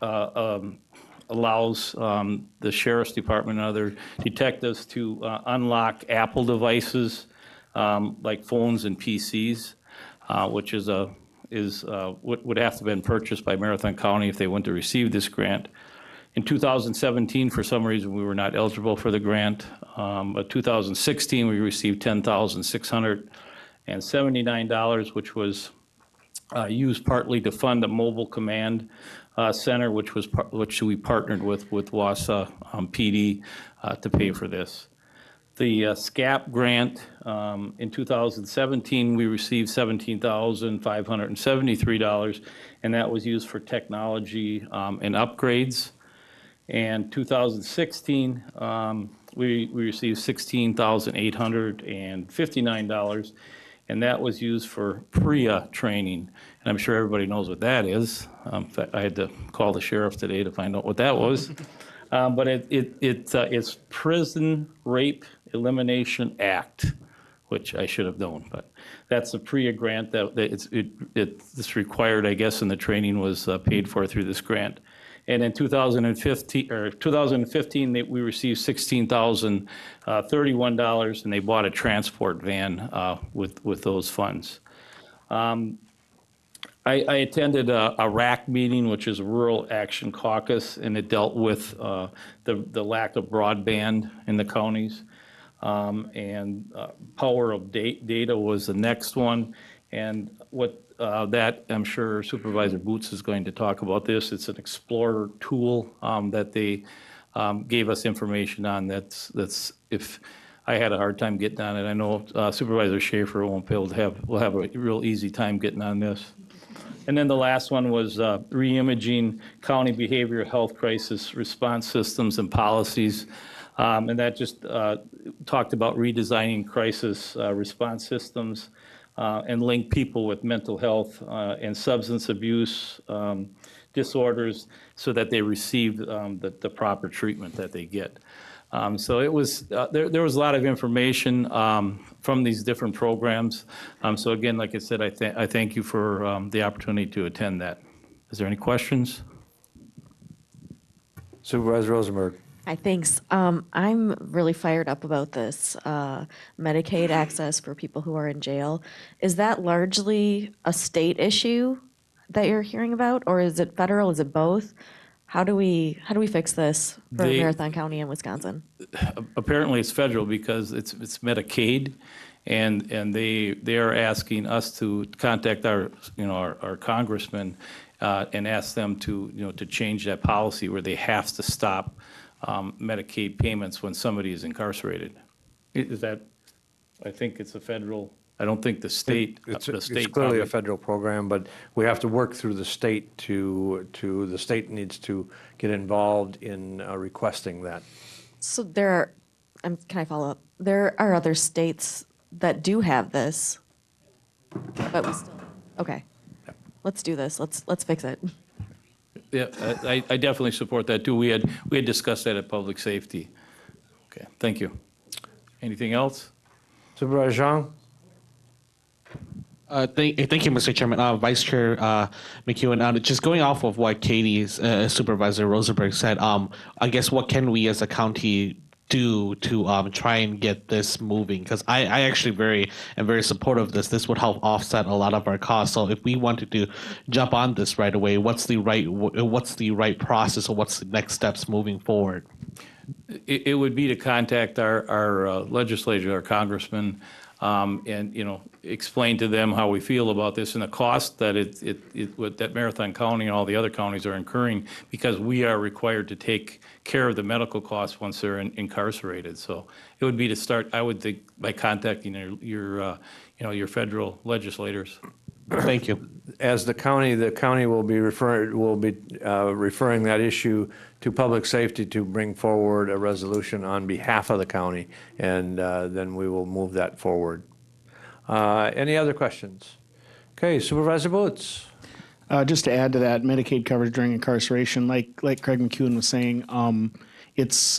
allows the Sheriff's Department and other detectives to unlock Apple devices like phones and PCs, which would have to have been purchased by Marathon County if they went to receive this grant. In 2017, for some reason, we were not eligible for the grant. But 2016, we received $10,679, which was used partly to fund a mobile command center, which we partnered with Wausau PD to pay for this. The SCAP grant, in 2017, we received $17,573, and that was used for technology and upgrades. And 2016, we received $16,859, and that was used for PREA training. And I'm sure everybody knows what that is. In fact, I had to call the sheriff today to find out what that was. But it's Prison Rape Elimination Act, which I should have known. But that's a PREA grant that it's required, I guess, and the training was paid for through this grant. And in 2015, we received $16,031, and they bought a transport van with those funds. I attended a RAC meeting, which is a Rural Action Caucus, and it dealt with the lack of broadband in the counties. And power of data was the next one. And what that, I'm sure Supervisor Boots is going to talk about this. It's an Explorer tool that they gave us information on. That's if I had a hard time getting on it. I know Supervisor Schaefer won't be able to will have a real easy time getting on this. And then the last one was reimaging county behavioral health crisis response systems and policies. And that just talked about redesigning crisis response systems and link people with mental health and substance abuse disorders so that they receive the proper treatment that they get. So it was there was a lot of information from these different programs. So again, like I said, I thank you for the opportunity to attend that. Is there any questions? Supervisor Rosenberg. Hi, thanks. I'm really fired up about this Medicaid access for people who are in jail. Is that largely a state issue that you're hearing about, or is it federal? Is it both? How do we fix this for Marathon County and Wisconsin? Apparently, it's federal because it's Medicaid, and they are asking us to contact our congressmen and ask them to change that policy where they have to stop Medicaid payments when somebody is incarcerated. Is that? I think it's a federal. I don't think the state. It's clearly a federal program, but we have to work through the state the state needs to get involved in requesting that. So can I follow up? There are other states that do have this, but we still, okay. Let's do this. Let's fix it. Yeah, I definitely support that too. We had discussed that at Public Safety. Okay, thank you. Anything else? Supervisor Zhang? Thank you, Mr. Chairman. Vice Chair McEwen, just going off of what Katie's Supervisor Rosenberg said, I guess what can we as a county do to try and get this moving? Because I actually am very supportive of this. This would help offset a lot of our costs. So if we wanted to jump on this right away, what's the right process, or what's the next steps moving forward? it would be to contact our legislature, our congressman, and, explain to them how we feel about this and the cost that that Marathon County and all the other counties are incurring, because we are required to take care of the medical costs once they're incarcerated. So it would be to start, I would think, by contacting your federal legislators. Thank you. As the county will be referring that issue to public safety to bring forward a resolution on behalf of the county, and then we will move that forward. Any other questions? Okay, Supervisor Boots. Just to add to that, Medicaid coverage during incarceration, like Craig McEwen was saying, it's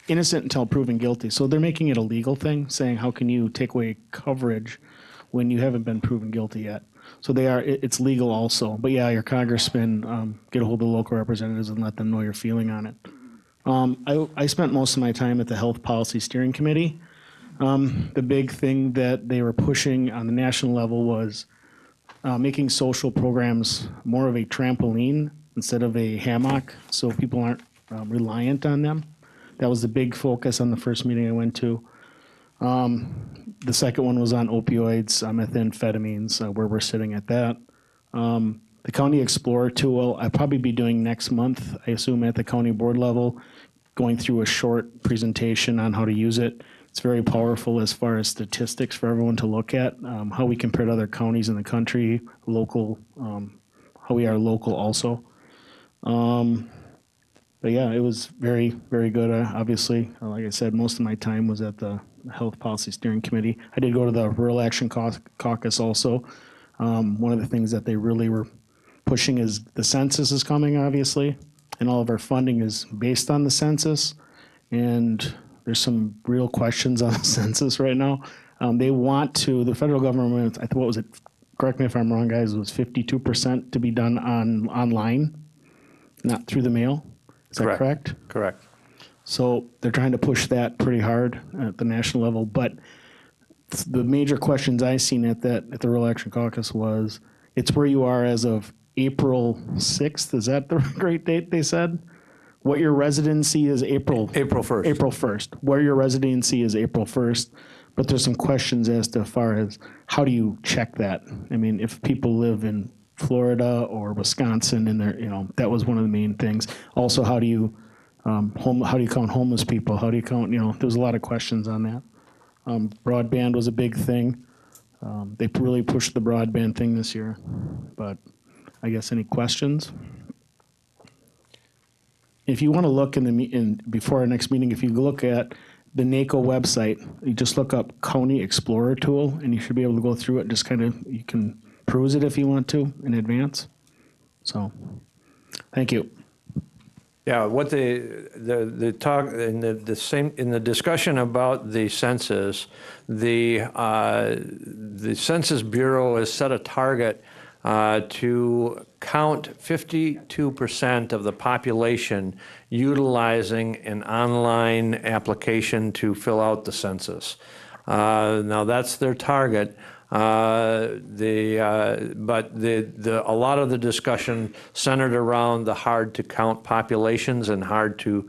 innocent until proven guilty. So they're making it a legal thing, saying how can you take away coverage when you haven't been proven guilty yet. So it's legal also. But yeah, your congressman, get a hold of the local representatives and let them know your feeling on it. I spent most of my time at the Health Policy Steering Committee. The big thing that they were pushing on the national level was making social programs more of a trampoline instead of a hammock, so people aren't reliant on them. That was the big focus on the first meeting I went to. The second one was on opioids, methamphetamines, where we're sitting at that. The County Explorer tool, I'll probably be doing next month, I assume at the county board level, going through a short presentation on how to use it. It's very powerful as far as statistics for everyone to look at, how we compare to other counties in the country, local, how we are local also. But yeah, it was very, very good. Obviously, like I said, most of my time was at the Health Policy Steering Committee. I did go to the Rural Action Caucus also. One of the things that they really were pushing is the census is coming, obviously, and all of our funding is based on the census. And there's some real questions on the census right now. They want to, the federal government, what was it? Correct me if I'm wrong, guys, it was 52% to be done online, not through the mail. Is that correct? Correct. So they're trying to push that pretty hard at the national level. But the major questions I seen at the Rural Action Caucus was, it's where you are as of April 6th. Is that the great date they said? What your residency is April 1st. April 1st. Where your residency is April 1st. But there's some questions as to far as how do you check that? I mean, if people live in Florida or Wisconsin, and that was one of the main things. Also, how do you count homeless people? How do you count? There was a lot of questions on that. Broadband was a big thing. They really pushed the broadband thing this year. But I guess any questions? If you want to look before our next meeting, if you look at the NACO website, you just look up County Explorer tool, and you should be able to go through it. Just you can peruse it if you want to in advance. So, thank you. Yeah, what the talk in the discussion about the census, the Census Bureau has set a target to count 52% of the population utilizing an online application to fill out the census. Now that's their target. But a lot of the discussion centered around the hard to count populations and hard to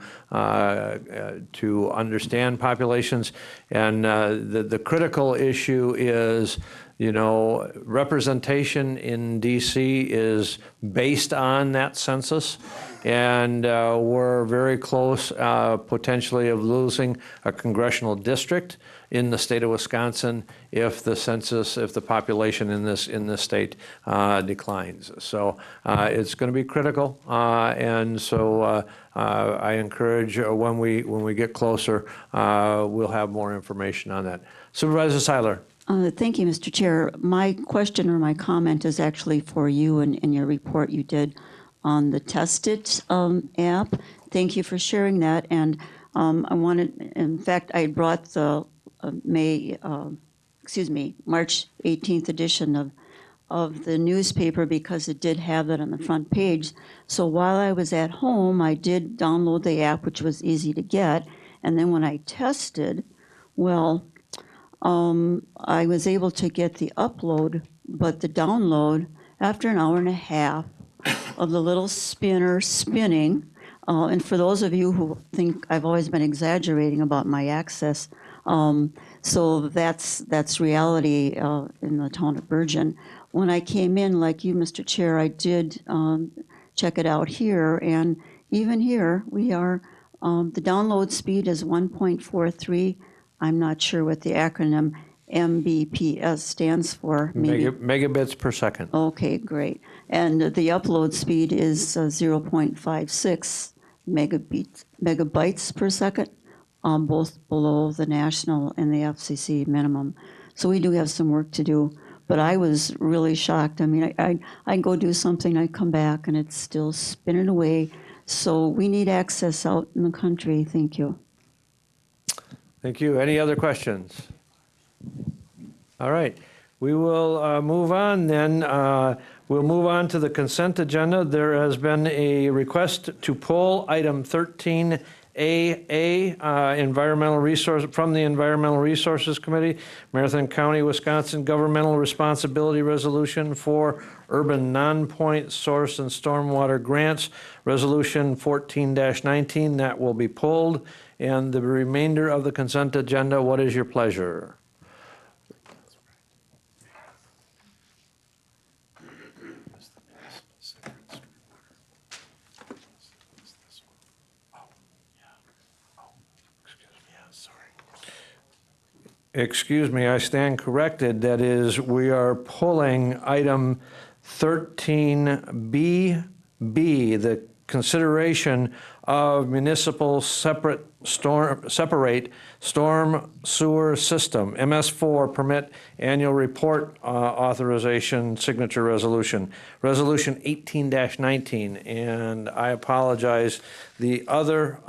understand populations. And the critical issue is, representation in DC is based on that census, and we're very close potentially of losing a congressional district in the state of Wisconsin if the population in this state declines. So it's going to be critical, and so I encourage when we get closer, we'll have more information on that. Supervisor Seiler. Thank you, Mr. Chair. My question or my comment is actually for you and your report you did on the Test It app. Thank you for sharing that. And in fact, I brought the March 18th edition of the newspaper because it did have that on the front page. So while I was at home, I did download the app, which was easy to get. And then when I tested, I was able to get the upload, but the download, after an hour and a half of the little spinner spinning, And for those of you who think I've always been exaggerating about my access, so that's reality in the town of Bergen. When I came in, like you, Mr. Chair, I did check it out here, and even here, we are, the download speed is 1.43. I'm not sure what the acronym Mbps stands for. Maybe. Megabits per second. Okay, great. And the upload speed is 0.56 megabytes per second, both below the national and the FCC minimum. So we do have some work to do. But I was really shocked. I mean, I go do something, I come back, and it's still spinning away. So we need access out in the country. Thank you. Thank you. Any other questions? All right. We will move on then. We'll move on to the consent agenda. There has been a request to pull item 13AA, environmental resource, from the Environmental Resources Committee, Marathon County, Wisconsin Governmental Responsibility Resolution for Urban Non-Point Source and Stormwater Grants, Resolution 14-19. That will be pulled. And the remainder of the consent agenda, what is your pleasure? Excuse me, I stand corrected. That is, we are pulling item 13BB, the consideration of municipal separate storm sewer system, MS4 permit annual report authorization signature resolution, resolution 18-19. And I apologize, the other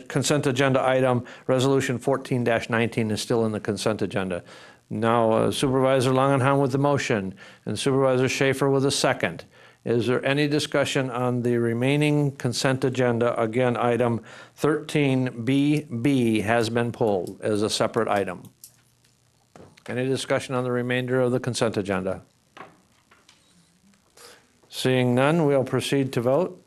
consent agenda item, resolution 14-19, is still in the consent agenda. Now Supervisor Langenham with the motion and Supervisor Schaefer with a second. Is there any discussion on the remaining consent agenda? Again, item 13BB has been pulled as a separate item. Any discussion on the remainder of the consent agenda? Seeing none, we'll proceed to vote.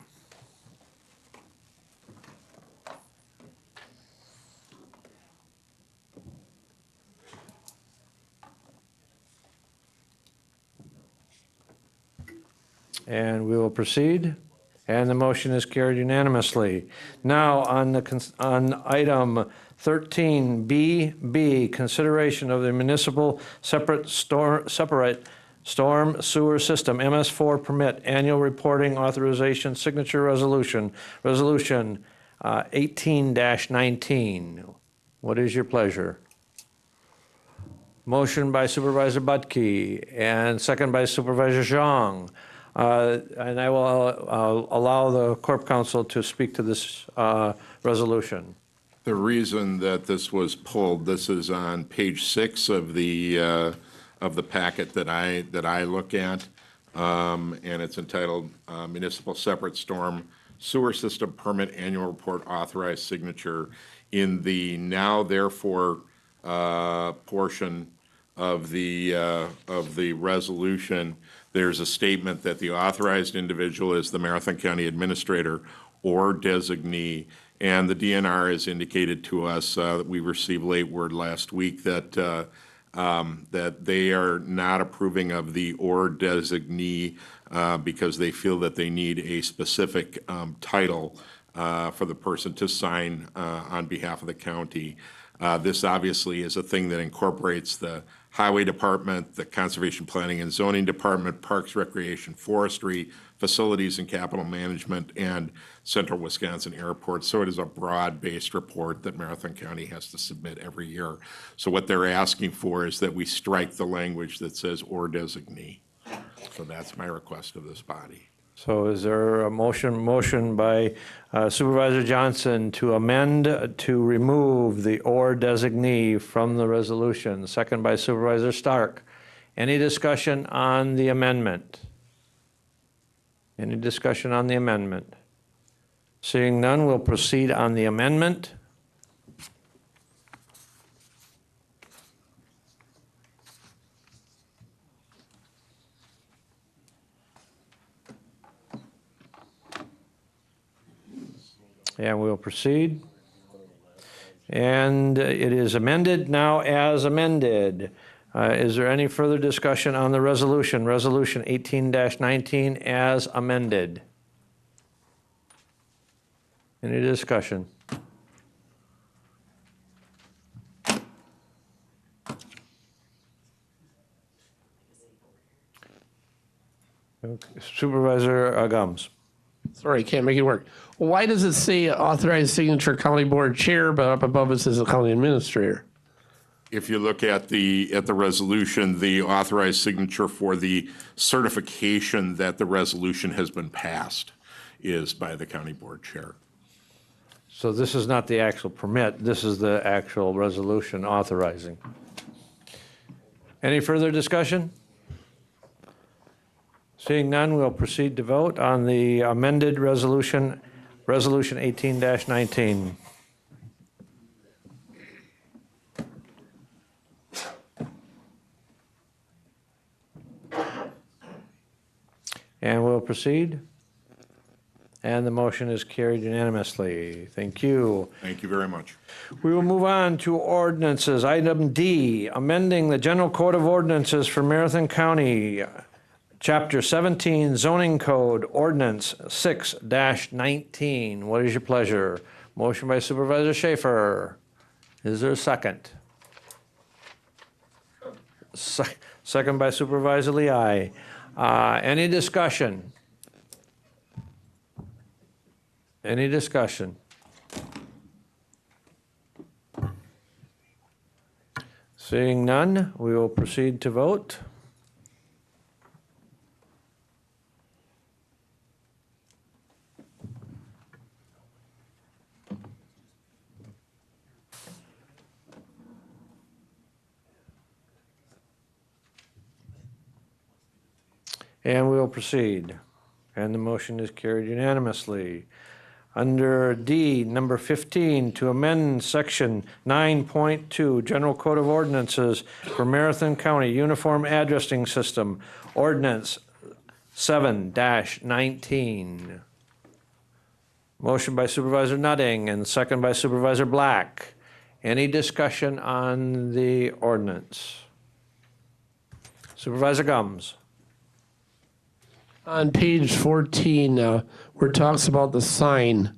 And we will proceed, and the motion is carried unanimously. Now, on item 13BB, consideration of the municipal separate storm sewer system, MS4 permit, annual reporting authorization, signature resolution, resolution 18-19. What is your pleasure? Motion by Supervisor Budke and second by Supervisor Zhang. And I will allow the Corp Counsel to speak to this resolution. The reason that this was pulled, this is on page 6 of the packet that I look at, and it's entitled Municipal Separate Storm Sewer System Permit Annual Report Authorized Signature. In the now therefore portion of the resolution, there's a statement that the authorized individual is the Marathon County Administrator or designee, and the DNR has indicated to us that we received late word last week that that they are not approving of the or designee because they feel that they need a specific title for the person to sign on behalf of the county. This obviously is a thing that incorporates the Highway Department, the Conservation Planning and Zoning Department, Parks, Recreation, Forestry, Facilities and Capital Management, and Central Wisconsin Airport. So it is a broad-based report that Marathon County has to submit every year. So what they're asking for is that we strike the language that says or designee. So that's my request of this body. So is there a motion by Supervisor Johnson to amend to remove the or designee from the resolution? Second by Supervisor Stark. Any discussion on the amendment? Any discussion on the amendment? Seeing none, we'll proceed on the amendment. And we'll proceed. And it is amended now as amended. Is there any further discussion on the resolution? Resolution 18-19 as amended. Any discussion? Supervisor Gums. Sorry, can't make it work. Why does it say authorized signature county board chair, but up above it says the county administrator? If you look at the resolution, the authorized signature for the certification that the resolution has been passed is by the county board chair. So this is not the actual permit, this is the actual resolution authorizing. Any further discussion? Seeing none, we'll proceed to vote on the amended resolution, Resolution 18-19. And we'll proceed. And the motion is carried unanimously. Thank you. Thank you very much. We will move on to ordinances. Item D, amending the General Code of Ordinances for Marathon County, Chapter 17, Zoning Code, Ordinance 6-19. What is your pleasure? Motion by Supervisor Schaefer. Is there a second? Second by Supervisor Leahy. Any discussion? Any discussion? Seeing none, we will proceed to vote. And we will proceed. And the motion is carried unanimously. Under D, number 15, to amend section 9.2, General Code of Ordinances for Marathon County Uniform Addressing System, Ordinance 7-19. Motion by Supervisor Nutting and second by Supervisor Black. Any discussion on the ordinance? Supervisor Gums. On page 14, where it talks about the sign,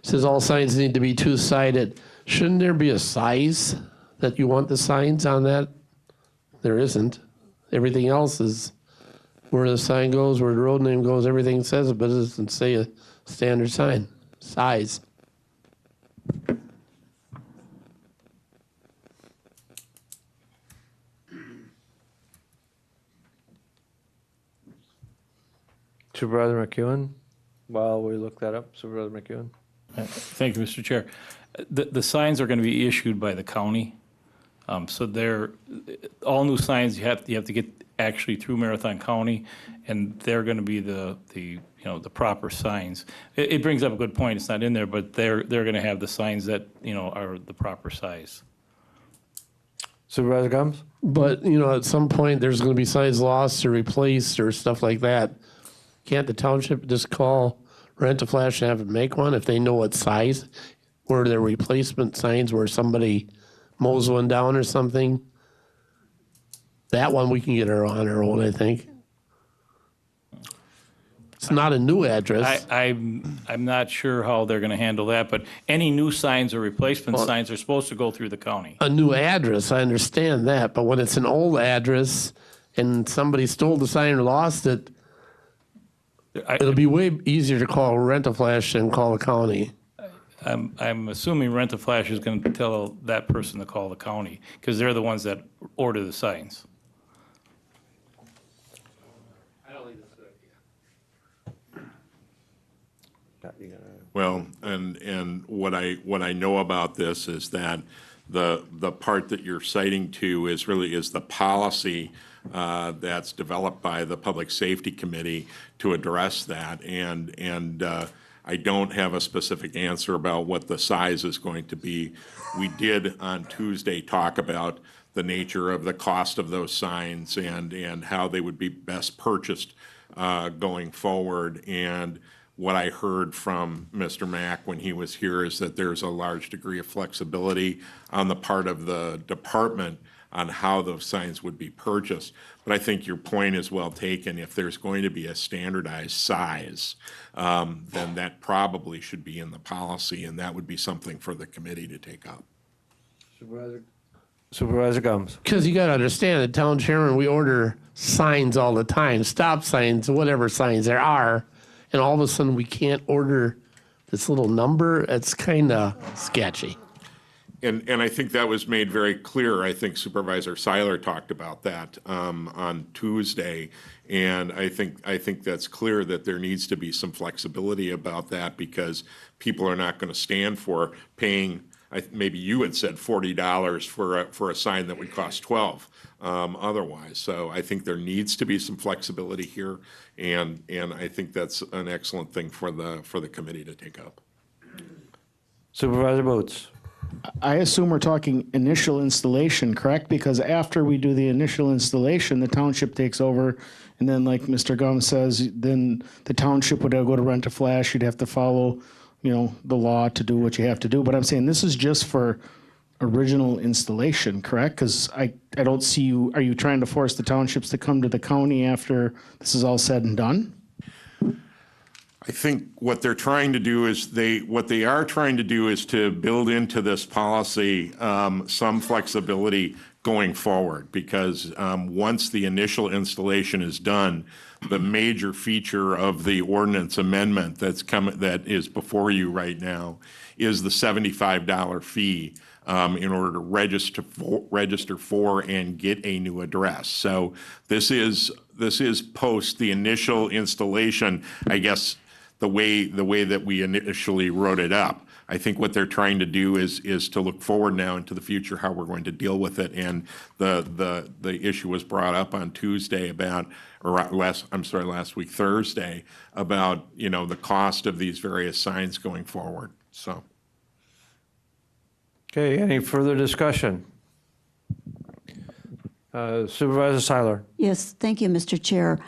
says all signs need to be two-sided. Shouldn't there be a size that you want the signs on that? There isn't. Everything else is where the sign goes, where the road name goes, everything says it, but it doesn't say a standard sign, size. Supervisor McEwen, while we look that up, Supervisor McEwen. Thank you, Mr. Chair. The signs are going to be issued by the county. So they're, all new signs you have to get actually through Marathon County, and they're going to be the proper signs. It brings up a good point. It's not in there, but they're going to have the signs that, are the proper size. Supervisor Gums? But, at some point, there's going to be signs lost or replaced or stuff like that. Can't the township just call Rent-A-Flash and have them make one if they know what size? Where they're replacement signs where somebody mows one down or something? That one we can get on our own, I think. It's not a new address. I'm not sure how they're going to handle that, but any new signs or replacement signs are supposed to go through the county. A new address, I understand that, but when it's an old address and somebody stole the sign or lost it, it'll be way easier to call Rent-A-Flash than call the county. I'm assuming Rent-A-Flash is going to tell that person to call the county, because they're the ones that order the signs. Well, and what I know about this is that the part that you're citing to is the policy that's developed by the Public Safety Committee to address that. And I don't have a specific answer about what the size is going to be. We did on Tuesday talk about the nature of the cost of those signs and how they would be best purchased going forward. And what I heard from Mr. Mack when he was here is that there's a large degree of flexibility on the part of the department on how those signs would be purchased. But I think your point is well taken. If there's going to be a standardized size, then that probably should be in the policy, and that would be something for the committee to take up. Supervisor Gums. Because you got to understand, the town chairman, we order signs all the time, stop signs, whatever signs there are, and all of a sudden we can't order this little number. It's kind of sketchy. And I think that was made very clear. I think Supervisor Seiler talked about that on Tuesday. And I think that's clear that there needs to be some flexibility about that, because people are not going to stand for paying, maybe you had said $40 for a sign that would cost $12 otherwise. So I think there needs to be some flexibility here, and I think that's an excellent thing for the committee to take up. Supervisor Boots. I assume we're talking initial installation, correct? Because after we do the initial installation, the township takes over, and then like Mr. Gum says, then the township would go to rent a flash. You'd have to follow, the law to do what you have to do. But I'm saying this is just for original installation, correct? Because I don't see you, are you trying to force the townships to come to the county after this is all said and done? I think what they're trying to do is to build into this policy some flexibility going forward, because once the initial installation is done, the major feature of the ordinance amendment that is before you right now is the $75 fee in order to register for and get a new address. So this is post the initial installation, I guess. The way that we initially wrote it up. I think what they're trying to do is to look forward now into the future, how we're going to deal with it. And the issue was brought up on Tuesday last week, Thursday, about, the cost of these various signs going forward, so. Okay, any further discussion? Supervisor Seiler. Yes, thank you, Mr. Chair.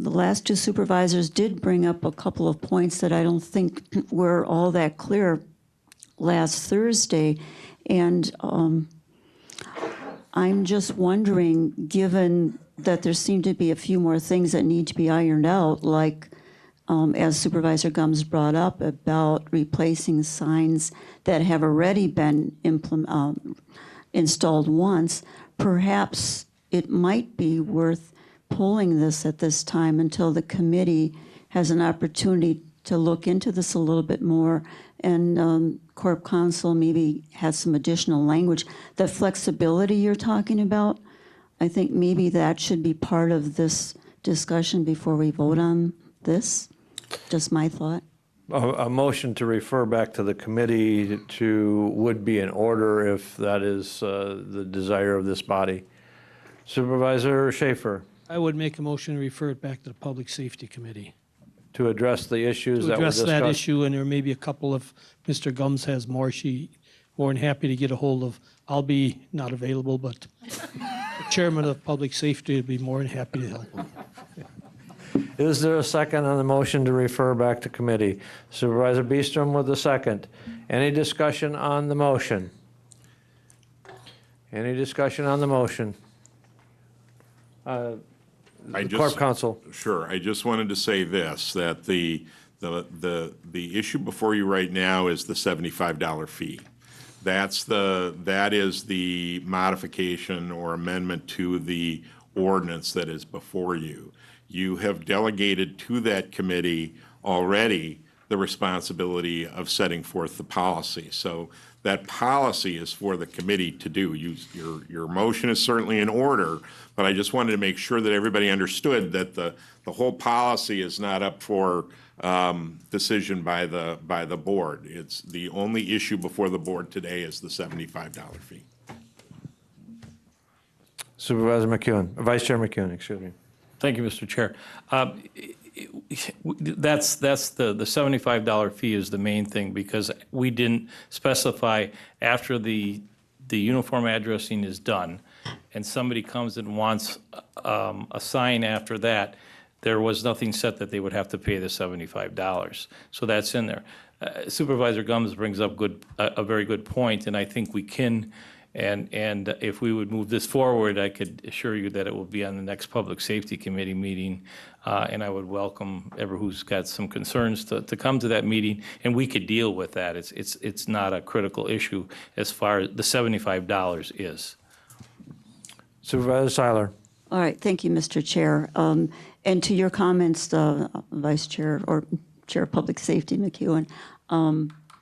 The last two supervisors did bring up a couple of points that I don't think were all that clear last Thursday. And I'm just wondering, given that there seem to be a few more things that need to be ironed out, like as Supervisor Gums brought up about replacing signs that have already been installed once, perhaps it might be worth pulling this at this time until the committee has an opportunity to look into this a little bit more, and Corp Counsel maybe has some additional language. The flexibility you're talking about, I think maybe that should be part of this discussion before we vote on this. Just my thought. A motion to refer back to the committee would be in order if that is the desire of this body. Supervisor Schaefer. I would make a motion to refer it back to the Public Safety Committee. To address the issues that were discussed? To address that issue, and there may be a couple of, Mr. Gums has more, more than happy to get a hold of. I'll be not available, but the chairman of Public Safety would be more than happy to help him. Is there a second on the motion to refer back to committee? Supervisor Beestrom with the second. Any discussion on the motion? Any discussion on the motion? Corp Counsel. Sure. I just wanted to say this, that the issue before you right now is the $75 fee. That is the modification or amendment to the ordinance that is before you. You have delegated to that committee already the responsibility of setting forth the policy. So that policy is for the committee to do. Your motion is certainly in order, but I just wanted to make sure that everybody understood that the whole policy is not up for decision by the board. It's the only issue before the board today is the $75 fee. Supervisor McEwen, Vice Chair McEwen, excuse me. Thank you, Mr. Chair. That's the $75 fee is the main thing, because we didn't specify after the uniform addressing is done and somebody comes and wants a sign after that, there was nothing set that they would have to pay the $75. So that's in there. Supervisor Gumbs brings up a very good point, and I think we can, and if we would move this forward, I could assure you that it will be on the next Public Safety Committee meeting, and I would welcome everyone who's got some concerns to come to that meeting, and we could deal with that. It's not a critical issue as far as the $75 is. Supervisor Seiler. All right, thank you, Mr. Chair. And to your comments, Vice Chair or Chair of Public Safety McEwen,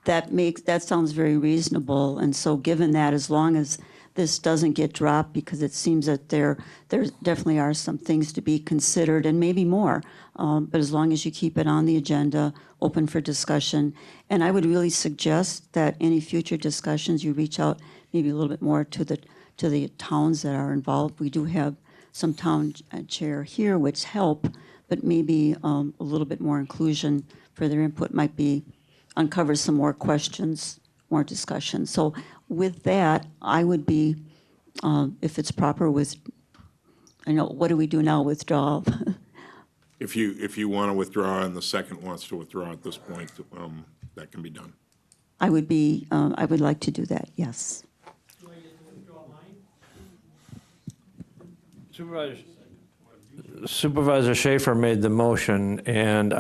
that sounds very reasonable. And so given that, as long as this doesn't get dropped, because it seems that there definitely are some things to be considered and maybe more, but as long as you keep it on the agenda, open for discussion. And I would really suggest that any future discussions, you reach out maybe a little bit more to the towns that are involved. We do have some town chair here, which help, but maybe a little bit more inclusion for their input might be uncover some more questions, more discussion. So with that, I would be, if it's proper what do we do now, withdraw? If you want to withdraw and the second wants to withdraw at this point, that can be done. I would like to do that, yes. Supervisor Schaefer made the motion, and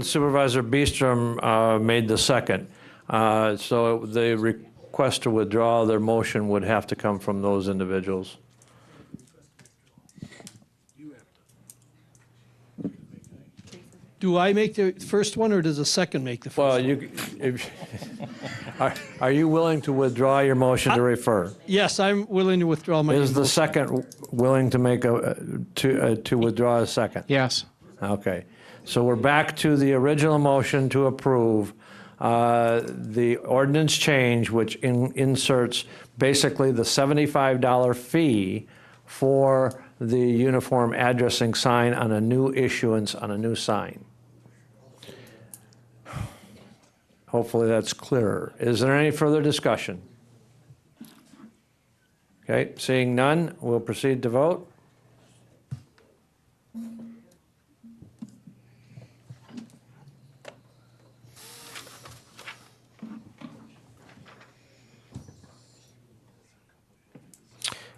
Supervisor Beestrom made the second. So the request to withdraw their motion would have to come from those individuals. Do I make the first one, or does the second make the first one? Well, are you willing to withdraw your motion to refer? Yes, I'm willing to withdraw my. Is the second willing to make to withdraw a second? Yes. Okay. So we're back to the original motion to approve the ordinance change, which inserts basically the $75 fee for the uniform addressing sign on a new issuance on a new sign. Hopefully that's clearer. Is there any further discussion? Okay, seeing none, we'll proceed to vote.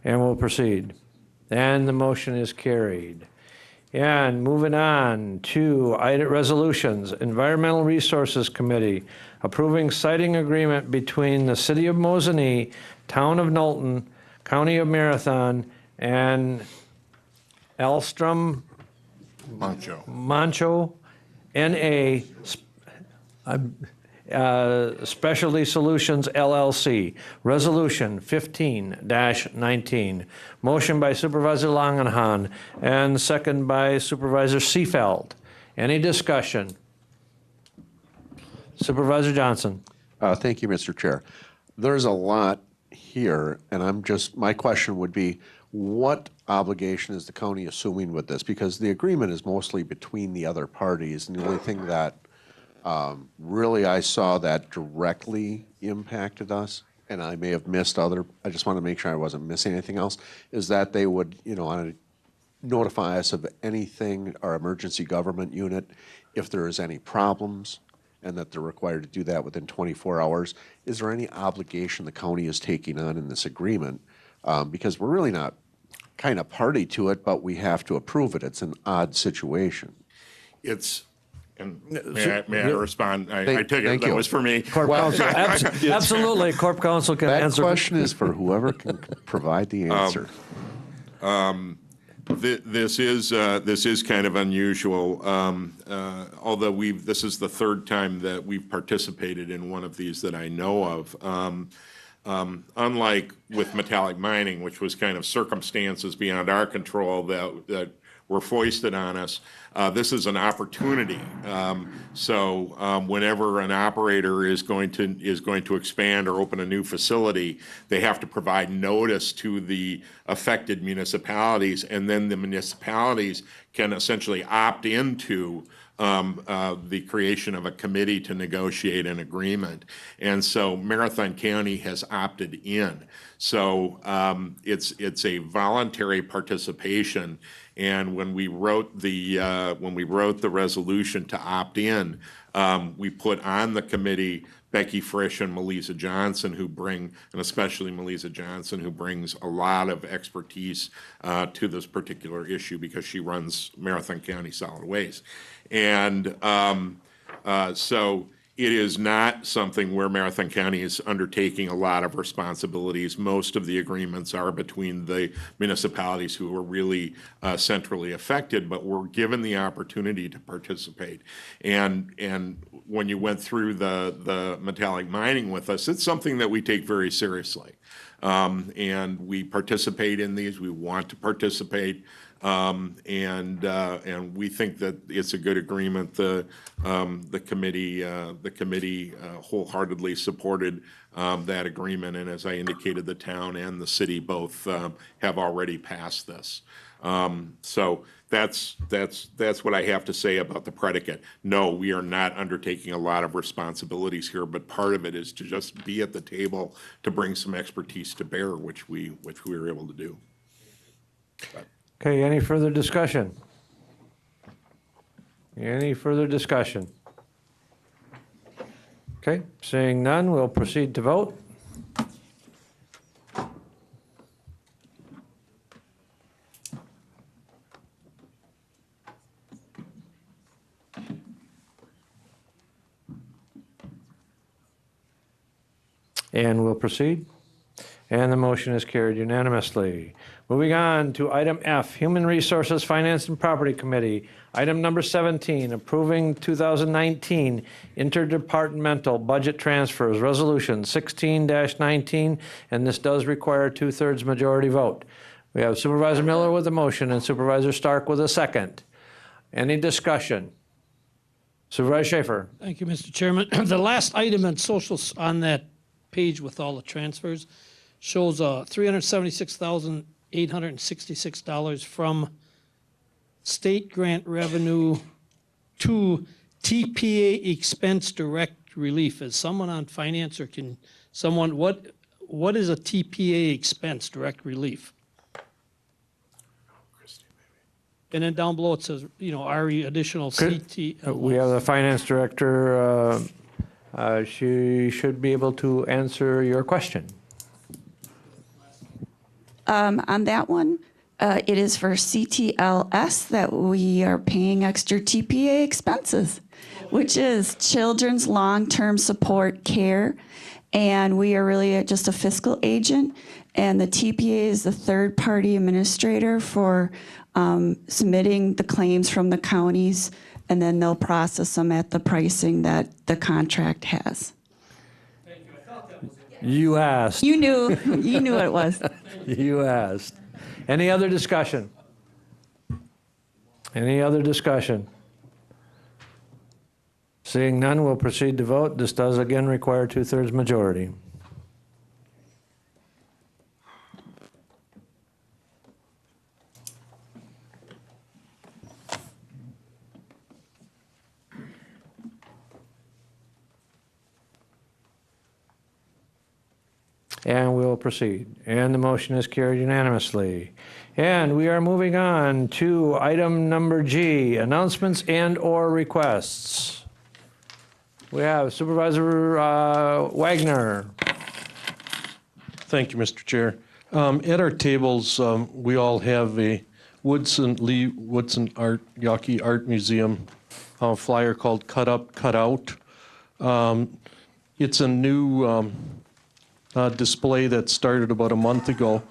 And we'll proceed. And the motion is carried. And moving on to item resolutions, Environmental Resources Committee approving siting agreement between the City of Mosinee, Town of Knowlton, County of Marathon, and Elstrom Mancho, N.A. Specialty Solutions LLC, Resolution 15-19. Motion by Supervisor Langenhan and second by Supervisor Seefeld. Any discussion? Supervisor Johnson. Thank you, Mr. Chair. There's a lot here, and my question would be, what obligation is the county assuming with this? Because the agreement is mostly between the other parties, and the only thing that really I saw that directly impacted us, and I may have missed I just want to make sure I wasn't missing anything else, is that they would, notify us of anything, our emergency government unit, if there is any problems, and that they're required to do that within 24 hours. Is there any obligation the county is taking on in this agreement? Because we're really not kind of party to it, but we have to approve it. It's an odd situation. May I respond? I take it that was for me. Corp Counsel, absolutely. Corp Counsel can answer. That question is for whoever can provide the answer. This is kind of unusual, although this is the third time that we've participated in one of these that I know of. Unlike with metallic mining, which was kind of circumstances beyond our control that were foisted on us. This is an opportunity. Whenever an operator is going to expand or open a new facility, they have to provide notice to the affected municipalities, and then the municipalities can essentially opt into the creation of a committee to negotiate an agreement. And so Marathon County has opted in. So it's a voluntary participation. And when we wrote the resolution to opt in, we put on the committee Becky Frisch and Melissa Johnson, and especially Melissa Johnson, who brings a lot of expertise to this particular issue because she runs Marathon County Solid Waste. And so it is not something where Marathon County is undertaking a lot of responsibilities. Most of the agreements are between the municipalities who are really centrally affected, but we're given the opportunity to participate. And when you went through the metallic mining with us, it's something that we take very seriously. And we participate in these. We want to participate. And we think that it's a good agreement. The committee wholeheartedly supported that agreement, and as I indicated, the town and the city both have already passed this. So that's what I have to say about the predicate. No, we are not undertaking a lot of responsibilities here, but part of it is to just be at the table to bring some expertise to bear, which we were able to do. Okay, any further discussion? Any further discussion? Okay, seeing none, we'll proceed to vote. And we'll proceed. And the motion is carried unanimously. Moving on to item F, Human Resources, Finance and Property Committee. Item number 17, approving 2019 interdepartmental budget transfers, resolution 16-19, and this does require a 2/3 majority vote. We have Supervisor Miller with a motion and Supervisor Stark with a second. Any discussion? Supervisor Schaefer. Thank you, Mr. Chairman. The last item in socials on that page with all the transfers shows $376,866 from state grant revenue to TPA expense direct relief. Is someone on finance, or can someone, what is a TPA expense direct relief? And then down below it says, RE additional CT. We have the finance director. She should be able to answer your question. On that one, it is for CTLS that we are paying extra TPA expenses, which is Children's Long-Term Support Care. And we are really just a fiscal agent. And the TPA is the third-party administrator for submitting the claims from the counties, and then they'll process them at the pricing that the contract has. You asked. You knew what it was. You asked. Any other discussion? Any other discussion? Seeing none, we'll proceed to vote. This does again require 2/3 majority. And we'll proceed. And the motion is carried unanimously. And we are moving on to item number G, announcements and/or requests. We have Supervisor Wagner. Thank you, Mr. Chair. At our tables, we all have a Lee Woodson Yawkey Art Museum flyer called Cut Up, Cut Out. It's a new display that started about a month ago.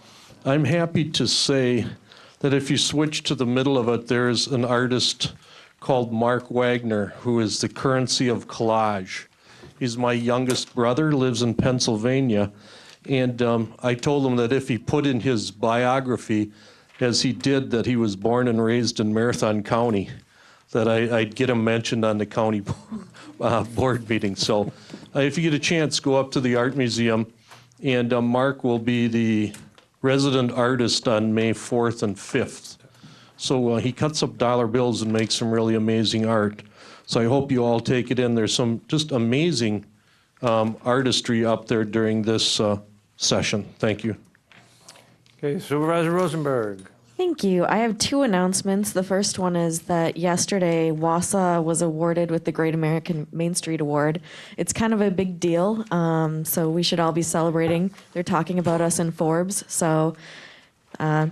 I'm happy to say that if you switch to the middle of it, there's an artist called Mark Wagner, who is the currency of collage. He's my youngest brother, lives in Pennsylvania, and I told him that if he put in his biography as he did that he was born and raised in Marathon County, that I'd get him mentioned on the county board meeting. So if you get a chance, go up to the Art Museum, and Mark will be the resident artist on May 4th and 5th. So he cuts up dollar bills and makes some really amazing art. So I hope you all take it in. There's some just amazing artistry up there during this session. Thank you. Okay, Supervisor Rosenberg. Thank you. I have two announcements. The first one is that yesterday Wausau was awarded with the Great American Main Street Award. It's kind of a big deal, so we should all be celebrating. They're talking about us in Forbes, so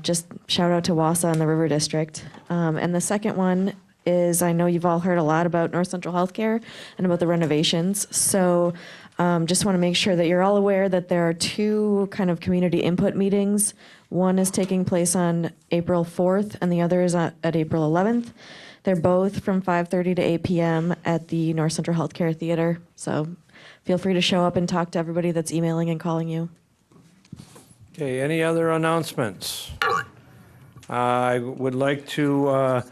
just shout out to Wausau and the River District. And the second one is, I know you've all heard a lot about North Central Healthcare and about the renovations, so just want to make sure that you're all aware that there are two kind of community input meetings. One is taking place on April 4th, and the other is at April 11th. They're both from 5:30 to 8 p.m. at the North Central Healthcare Theater. So feel free to show up and talk to everybody that's emailing and calling you. Okay, any other announcements? I would like to,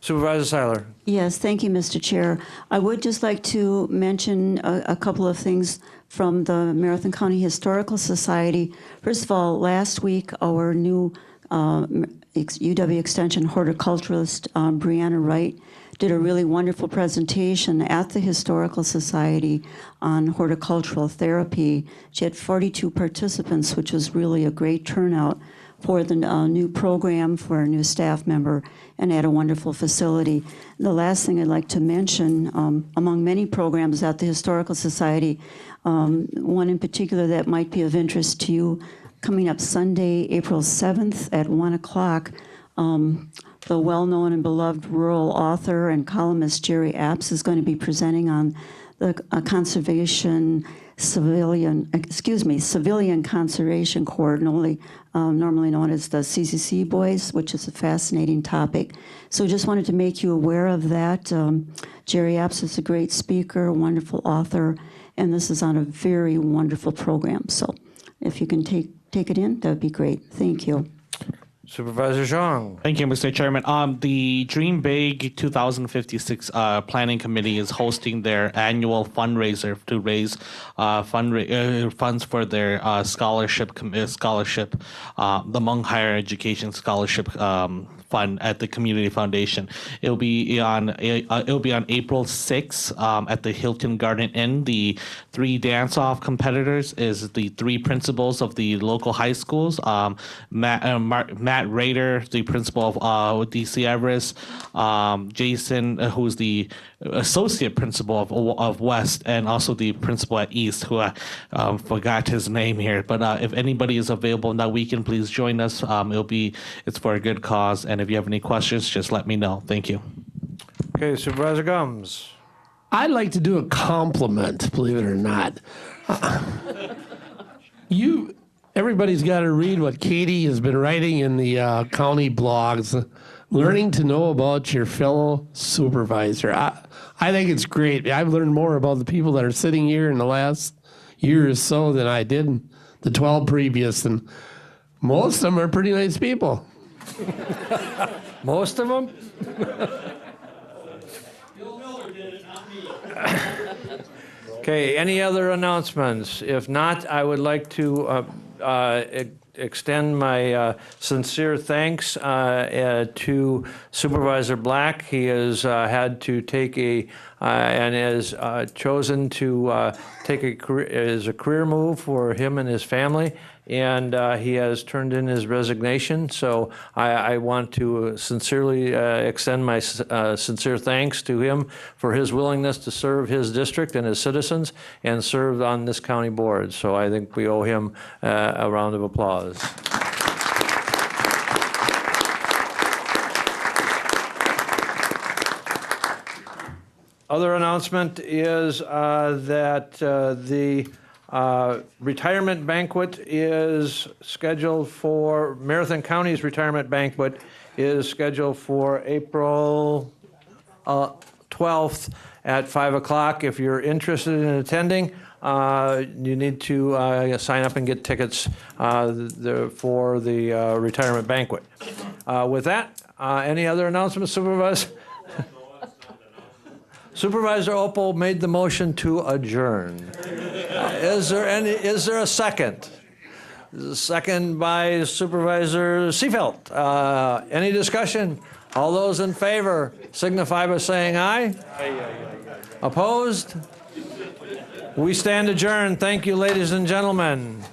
Supervisor Seiler. Yes, thank you, Mr. Chair. I would just like to mention a couple of things from the Marathon County Historical Society. First of all, last week, our new UW Extension horticulturalist, Brianna Wright, did a really wonderful presentation at the Historical Society on horticultural therapy. She had 42 participants, which was really a great turnout for the new program for a new staff member, and at a wonderful facility. The last thing I'd like to mention, among many programs at the Historical Society, one in particular that might be of interest to you, coming up Sunday, April 7th at 1 o'clock, the well-known and beloved rural author and columnist Jerry Apps is going to be presenting on the Civilian Conservation Corps, normally known as the CCC Boys, which is a fascinating topic. So just wanted to make you aware of that. Jerry Apps is a great speaker, wonderful author, and this is on a very wonderful program. So if you can take it in, that would be great. Thank you. Supervisor Zhang. Thank you, Mr. Chairman. The Dream Big 2056 Planning Committee is hosting their annual fundraiser to raise funds for their scholarship, the Hmong Higher Education Scholarship Fund at the Community Foundation. It'll be on April 6th at the Hilton Garden Inn. The three dance-off competitors is the three principals of the local high schools. Matt Rader, the principal of DC Everest, Jason, who's the associate principal of West, and also the principal at East, who I forgot his name here. But if anybody is available on that weekend, please join us. It's for a good cause, and if you have any questions, just let me know. Thank you. Okay, Supervisor Gums. I'd like to do a compliment, believe it or not. Everybody's got to read what Katie has been writing in the county blogs, learning to know about your fellow supervisor. I think it's great. I've learned more about the people that are sitting here in the last year or so than I did in the 12 previous, and most of them are pretty nice people. Most of them? Okay, any other announcements? If not, I would like to extend my sincere thanks to Supervisor Black. He has had to take and has chosen to take a career move for him and his family, and he has turned in his resignation. So I want to sincerely extend my sincere thanks to him for his willingness to serve his district and his citizens and serve on this county board. So I think we owe him a round of applause. Other announcement is that the retirement banquet is scheduled for, Marathon County's retirement banquet is scheduled for April 12th at 5 o'clock. If you're interested in attending, you need to sign up and get tickets for the retirement banquet. With that, any other announcements, Supervisor? Supervisor Opel made the motion to adjourn. Is there a second? Second by Supervisor Seefeld. Any discussion? All those in favor signify by saying aye. Opposed? We stand adjourned. Thank you, ladies and gentlemen.